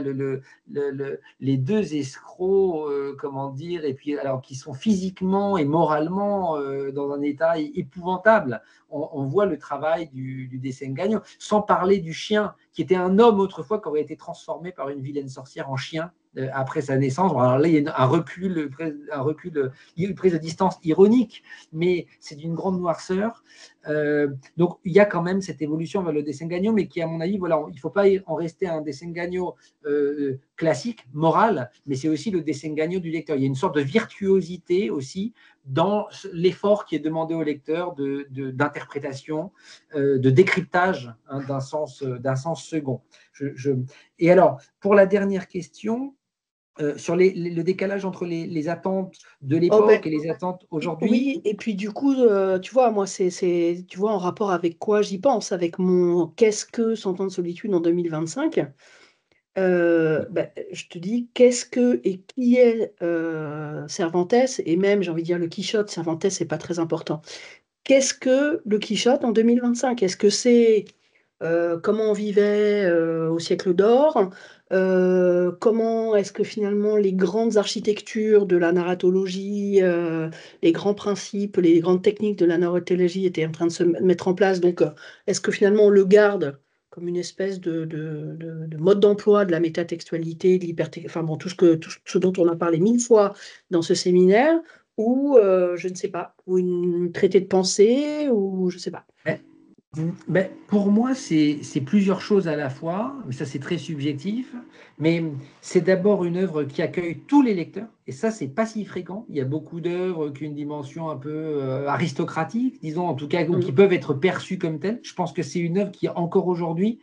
les deux escrocs, comment dire, et puis alors qui sont physiquement et moralement dans un état épouvantable, on voit le travail du desengaño, sans parler du chien, qui était un homme autrefois, qui aurait été transformé par une vilaine sorcière en chien après sa naissance. Alors là, il y a un recul, une prise de distance ironique, mais c'est d'une grande noirceur. Donc, il y a quand même cette évolution vers le desengaño, mais qui, à mon avis, voilà, il ne faut pas en rester à un desengaño classique, moral, mais c'est aussi le desengaño du lecteur. Il y a une sorte de virtuosité aussi dans l'effort qui est demandé au lecteur d'interprétation, de décryptage d'un sens second. Et alors, pour la dernière question, sur le décalage entre les attentes de l'époque et les attentes aujourd'hui. Oui, et puis du coup, tu vois, moi, tu vois, en rapport avec quoi j'y pense, avec mon « qu'est-ce que 100 ans de solitude en 2025 ?» je te dis, qu'est-ce que et qui est Cervantes, et même, j'ai envie de dire, le Quichotte. Cervantes, c'est pas très important. Qu'est-ce que le Quichotte en 2025? Est-ce que c'est comment on vivait au siècle d'or? Comment est-ce que finalement les grandes architectures de la narratologie, les grands principes, les grandes techniques de la narratologie étaient en train de se mettre en place? Donc, est-ce que finalement on le garde comme une espèce de mode d'emploi de la métatextualité, de enfin bon, tout ce dont on a parlé 1000 fois dans ce séminaire, ou je ne sais pas, ou une traité de pensée, ou je ne sais pas. Ben, pour moi, c'est plusieurs choses à la fois, mais ça c'est très subjectif, mais c'est d'abord une œuvre qui accueille tous les lecteurs, et ça c'est pas si fréquent. Il y a beaucoup d'œuvres qui ont une dimension un peu aristocratique, disons en tout cas, ou qui peuvent être perçues comme telles. Je pense que c'est une œuvre qui encore aujourd'hui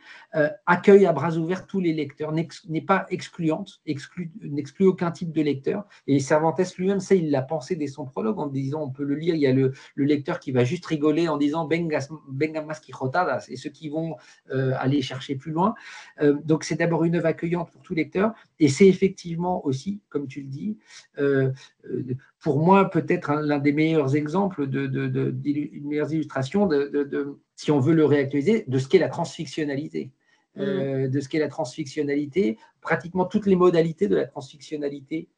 accueille à bras ouverts tous les lecteurs, n'est pas excluante, n'exclut aucun type de lecteur. Et Cervantes lui-même, ça il l'a pensé dès son prologue en disant, on peut le lire, il y a le lecteur qui va juste rigoler en disant venga más Quijotadas, et ceux qui vont aller chercher plus loin. Donc c'est d'abord une œuvre accueillante pour tout lecteur, et c'est effectivement aussi, comme tu le dis, pour moi peut-être l'un des meilleurs exemples, une meilleure illustration si on veut le réactualiser, de ce qu'est la transfictionnalité. De ce qu'est la transfictionnalité, pratiquement toutes les modalités de la transfictionnalité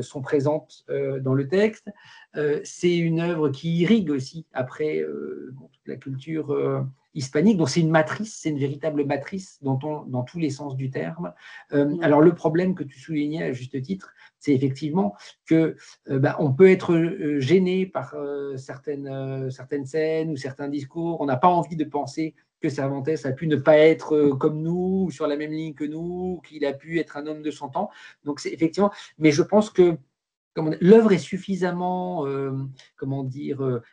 sont présentes dans le texte. C'est une œuvre qui irrigue aussi après toute la culture hispanique, donc c'est une matrice, c'est une véritable matrice dans tous les sens du terme. Alors le problème que tu soulignais à juste titre, c'est effectivement que on peut être gêné par certaines scènes ou certains discours. On n'a pas envie de penser que Cervantes a pu ne pas être comme nous, ou sur la même ligne que nous, qu'il a pu être un homme de son temps. Donc c'est effectivement, mais je pense que l'œuvre est suffisamment,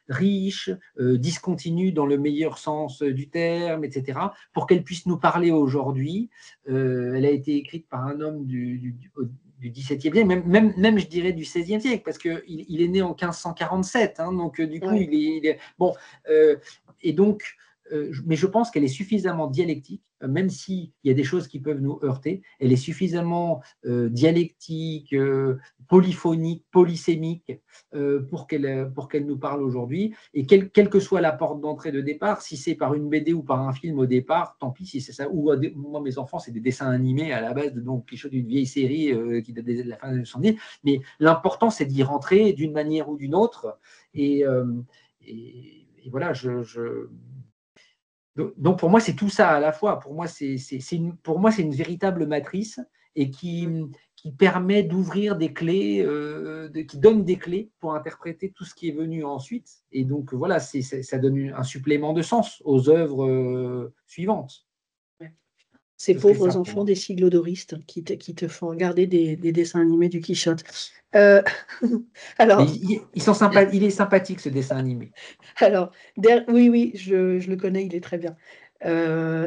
riche, discontinue dans le meilleur sens du terme, etc., pour qu'elle puisse nous parler aujourd'hui. Elle a été écrite par un homme du XVIIe siècle, même je dirais du XVIe siècle, parce qu'il est né en 1547, hein, donc du coup, Ouais. il est bon. Et donc, mais je pense qu'elle est suffisamment dialectique, même s'il y a des choses qui peuvent nous heurter, elle est suffisamment dialectique, polyphonique, polysémique, pour qu'elle nous parle aujourd'hui. Et quelle que soit la porte d'entrée de départ, si c'est par une BD ou par un film au départ, tant pis si c'est ça. Ou moi, mes enfants, c'est des dessins animés à la base, donc quelque chose d'une vieille série qui date de la fin des années 70. Mais l'important, c'est d'y rentrer d'une manière ou d'une autre. Et voilà, donc pour moi, c'est tout ça à la fois. Pour moi, c'est une véritable matrice, et qui permet d'ouvrir des clés, qui donne des clés pour interpréter tout ce qui est venu ensuite. Et donc voilà, ça donne un supplément de sens aux œuvres suivantes. Ces pauvres enfants des siglodoristes qui te font regarder des dessins animés du Quichotte. Alors, il est sympathique, ce dessin animé. Alors, oui, je le connais, il est très bien.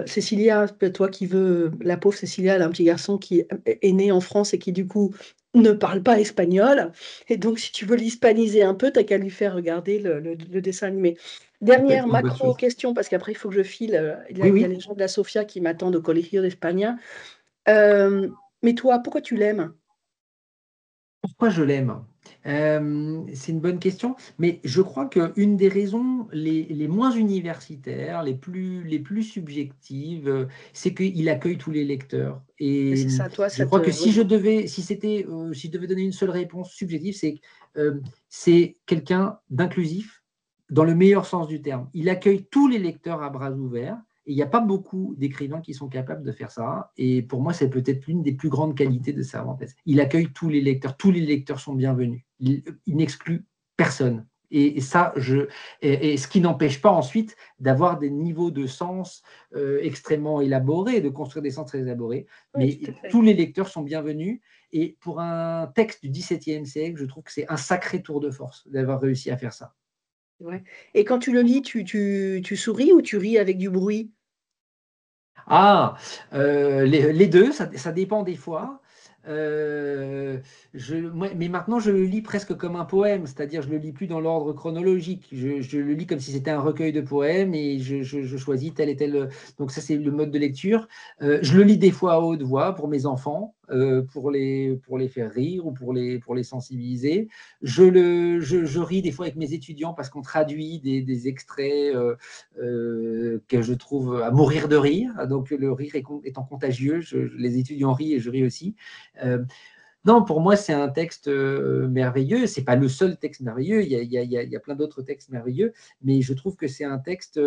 Cécilia, toi qui veux, la pauvre Cécilia, elle a un petit garçon qui est né en France et qui du coup ne parle pas espagnol. Et donc, si tu veux l'hispaniser un peu, t'as qu'à lui faire regarder le dessin animé. Dernière macro question, parce qu'après il faut que je file. Il y a les gens de la Sofia qui m'attendent au Colegio d'España. Mais toi, pourquoi tu l'aimes? Pourquoi je l'aime? C'est une bonne question, mais je crois qu'une des raisons les moins universitaires, les plus subjectives, c'est qu'il accueille tous les lecteurs. Et C'est ça, toi, je crois que si je devais donner une seule réponse subjective, c'est que c'est quelqu'un d'inclusif dans le meilleur sens du terme. Il accueille tous les lecteurs à bras ouverts. Et il n'y a pas beaucoup d'écrivains qui sont capables de faire ça. Et pour moi, c'est peut-être l'une des plus grandes qualités de Cervantes. Il accueille tous les lecteurs. Tous les lecteurs sont bienvenus. Il n'exclut personne. Et ça, et ce qui n'empêche pas ensuite d'avoir des niveaux de sens extrêmement élaborés, de construire des sens très élaborés. Mais tous les lecteurs sont bienvenus. Et pour un texte du XVIIe siècle, je trouve que c'est un sacré tour de force d'avoir réussi à faire ça. Ouais. Et quand tu le lis, tu souris ou tu ris avec du bruit? Les deux, ça dépend des fois. Mais maintenant, je le lis presque comme un poème, c'est-à-dire je le lis plus dans l'ordre chronologique. Je le lis comme si c'était un recueil de poèmes, et je choisis tel et tel. Donc ça, c'est le mode de lecture. Je le lis des fois à haute voix pour mes enfants, pour les faire rire ou pour les sensibiliser. Je ris des fois avec mes étudiants parce qu'on traduit des extraits que je trouve à mourir de rire. Donc le rire étant contagieux, les étudiants rient et je ris aussi. Non, pour moi, c'est un texte merveilleux. Ce n'est pas le seul texte merveilleux. Il y a plein d'autres textes merveilleux. Mais je trouve que c'est un texte,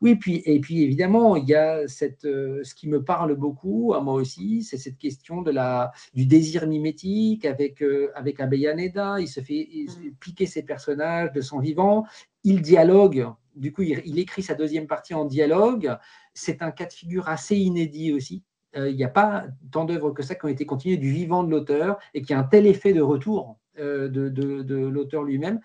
Oui, et puis évidemment, il y a ce qui me parle beaucoup, à moi aussi, c'est cette question du désir mimétique avec Avellaneda. Il se fait piquer ses personnages de son vivant. Il dialogue. Du coup, il écrit sa deuxième partie en dialogue. C'est un cas de figure assez inédit aussi. Il n'y a pas tant d'œuvres que ça qui ont été continuées du vivant de l'auteur et qui a un tel effet de retour de l'auteur lui-même,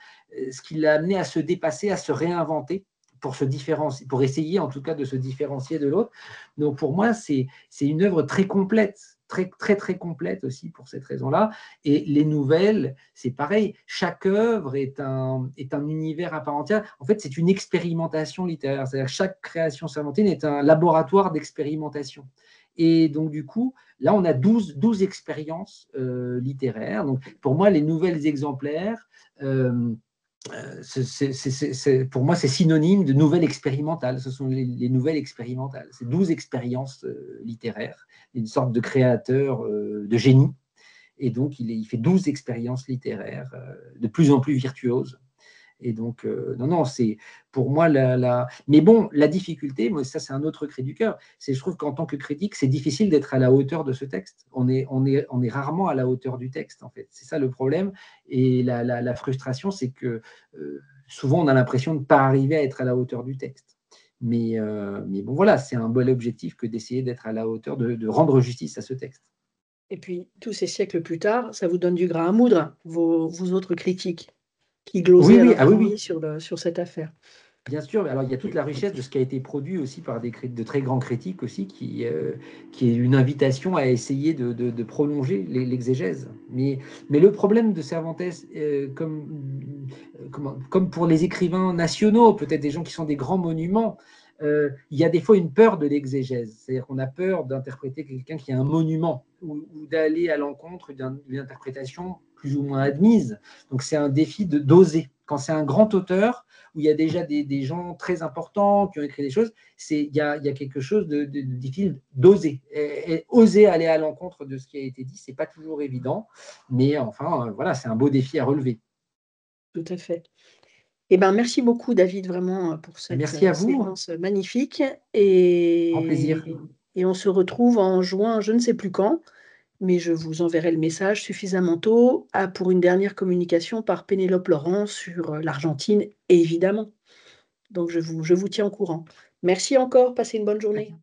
ce qui l'a amené à se dépasser, à se réinventer pour se différencier, pour essayer en tout cas de se différencier de l'autre. Donc pour moi, c'est une œuvre très complète, très très très complète aussi pour cette raison-là. Et les nouvelles, c'est pareil. Chaque œuvre est un univers à part entière. En fait, c'est une expérimentation littéraire. C'est-à-dire que chaque création cervantine est un laboratoire d'expérimentation. Et donc, du coup, là, on a 12 expériences littéraires. Donc, pour moi, les nouvelles exemplaires, pour moi, c'est synonyme de nouvelles expérimentales. Ce sont les nouvelles expérimentales. C'est 12 expériences littéraires, une sorte de créateur de génie. Et donc, il fait 12 expériences littéraires de plus en plus virtuoses. Et donc, non, c'est pour moi Mais bon, la difficulté, moi, ça, c'est un autre cri du cœur. Je trouve qu'en tant que critique, c'est difficile d'être à la hauteur de ce texte. On est rarement à la hauteur du texte, en fait. C'est ça le problème. Et la frustration, c'est que souvent, on a l'impression de ne pas arriver à être à la hauteur du texte. Mais bon, voilà, c'est un bel objectif que d'essayer d'être à la hauteur, de rendre justice à ce texte. Et puis, tous ces siècles plus tard, ça vous donne du grain à moudre, vos autres critiques qui glosaient à Oui, l'infini sur cette affaire. Bien sûr, alors il y a toute la richesse de ce qui a été produit aussi par de très grands critiques aussi, qui est une invitation à essayer de prolonger l'exégèse. Mais le problème de Cervantes, comme pour les écrivains nationaux, peut-être des gens qui sont des grands monuments, il y a des fois une peur de l'exégèse. C'est-à-dire qu'on a peur d'interpréter quelqu'un qui est un monument ou d'aller à l'encontre d'une interprétation plus ou moins admise. Donc c'est un défi d'oser. Quand c'est un grand auteur, où il y a déjà des gens très importants qui ont écrit des choses, il y a quelque chose de difficile d'oser. Et oser aller à l'encontre de ce qui a été dit, c'est pas toujours évident, mais enfin, voilà, c'est un beau défi à relever. Tout à fait. Eh ben, merci beaucoup David, vraiment, pour cette Merci à vous. séance magnifique Grand plaisir. et on se retrouve en juin, je ne sais plus quand, mais je vous enverrai le message suffisamment tôt pour une dernière communication par Pénélope Laurent sur l'Argentine, évidemment. Donc je vous tiens au courant. Merci encore, passez une bonne journée.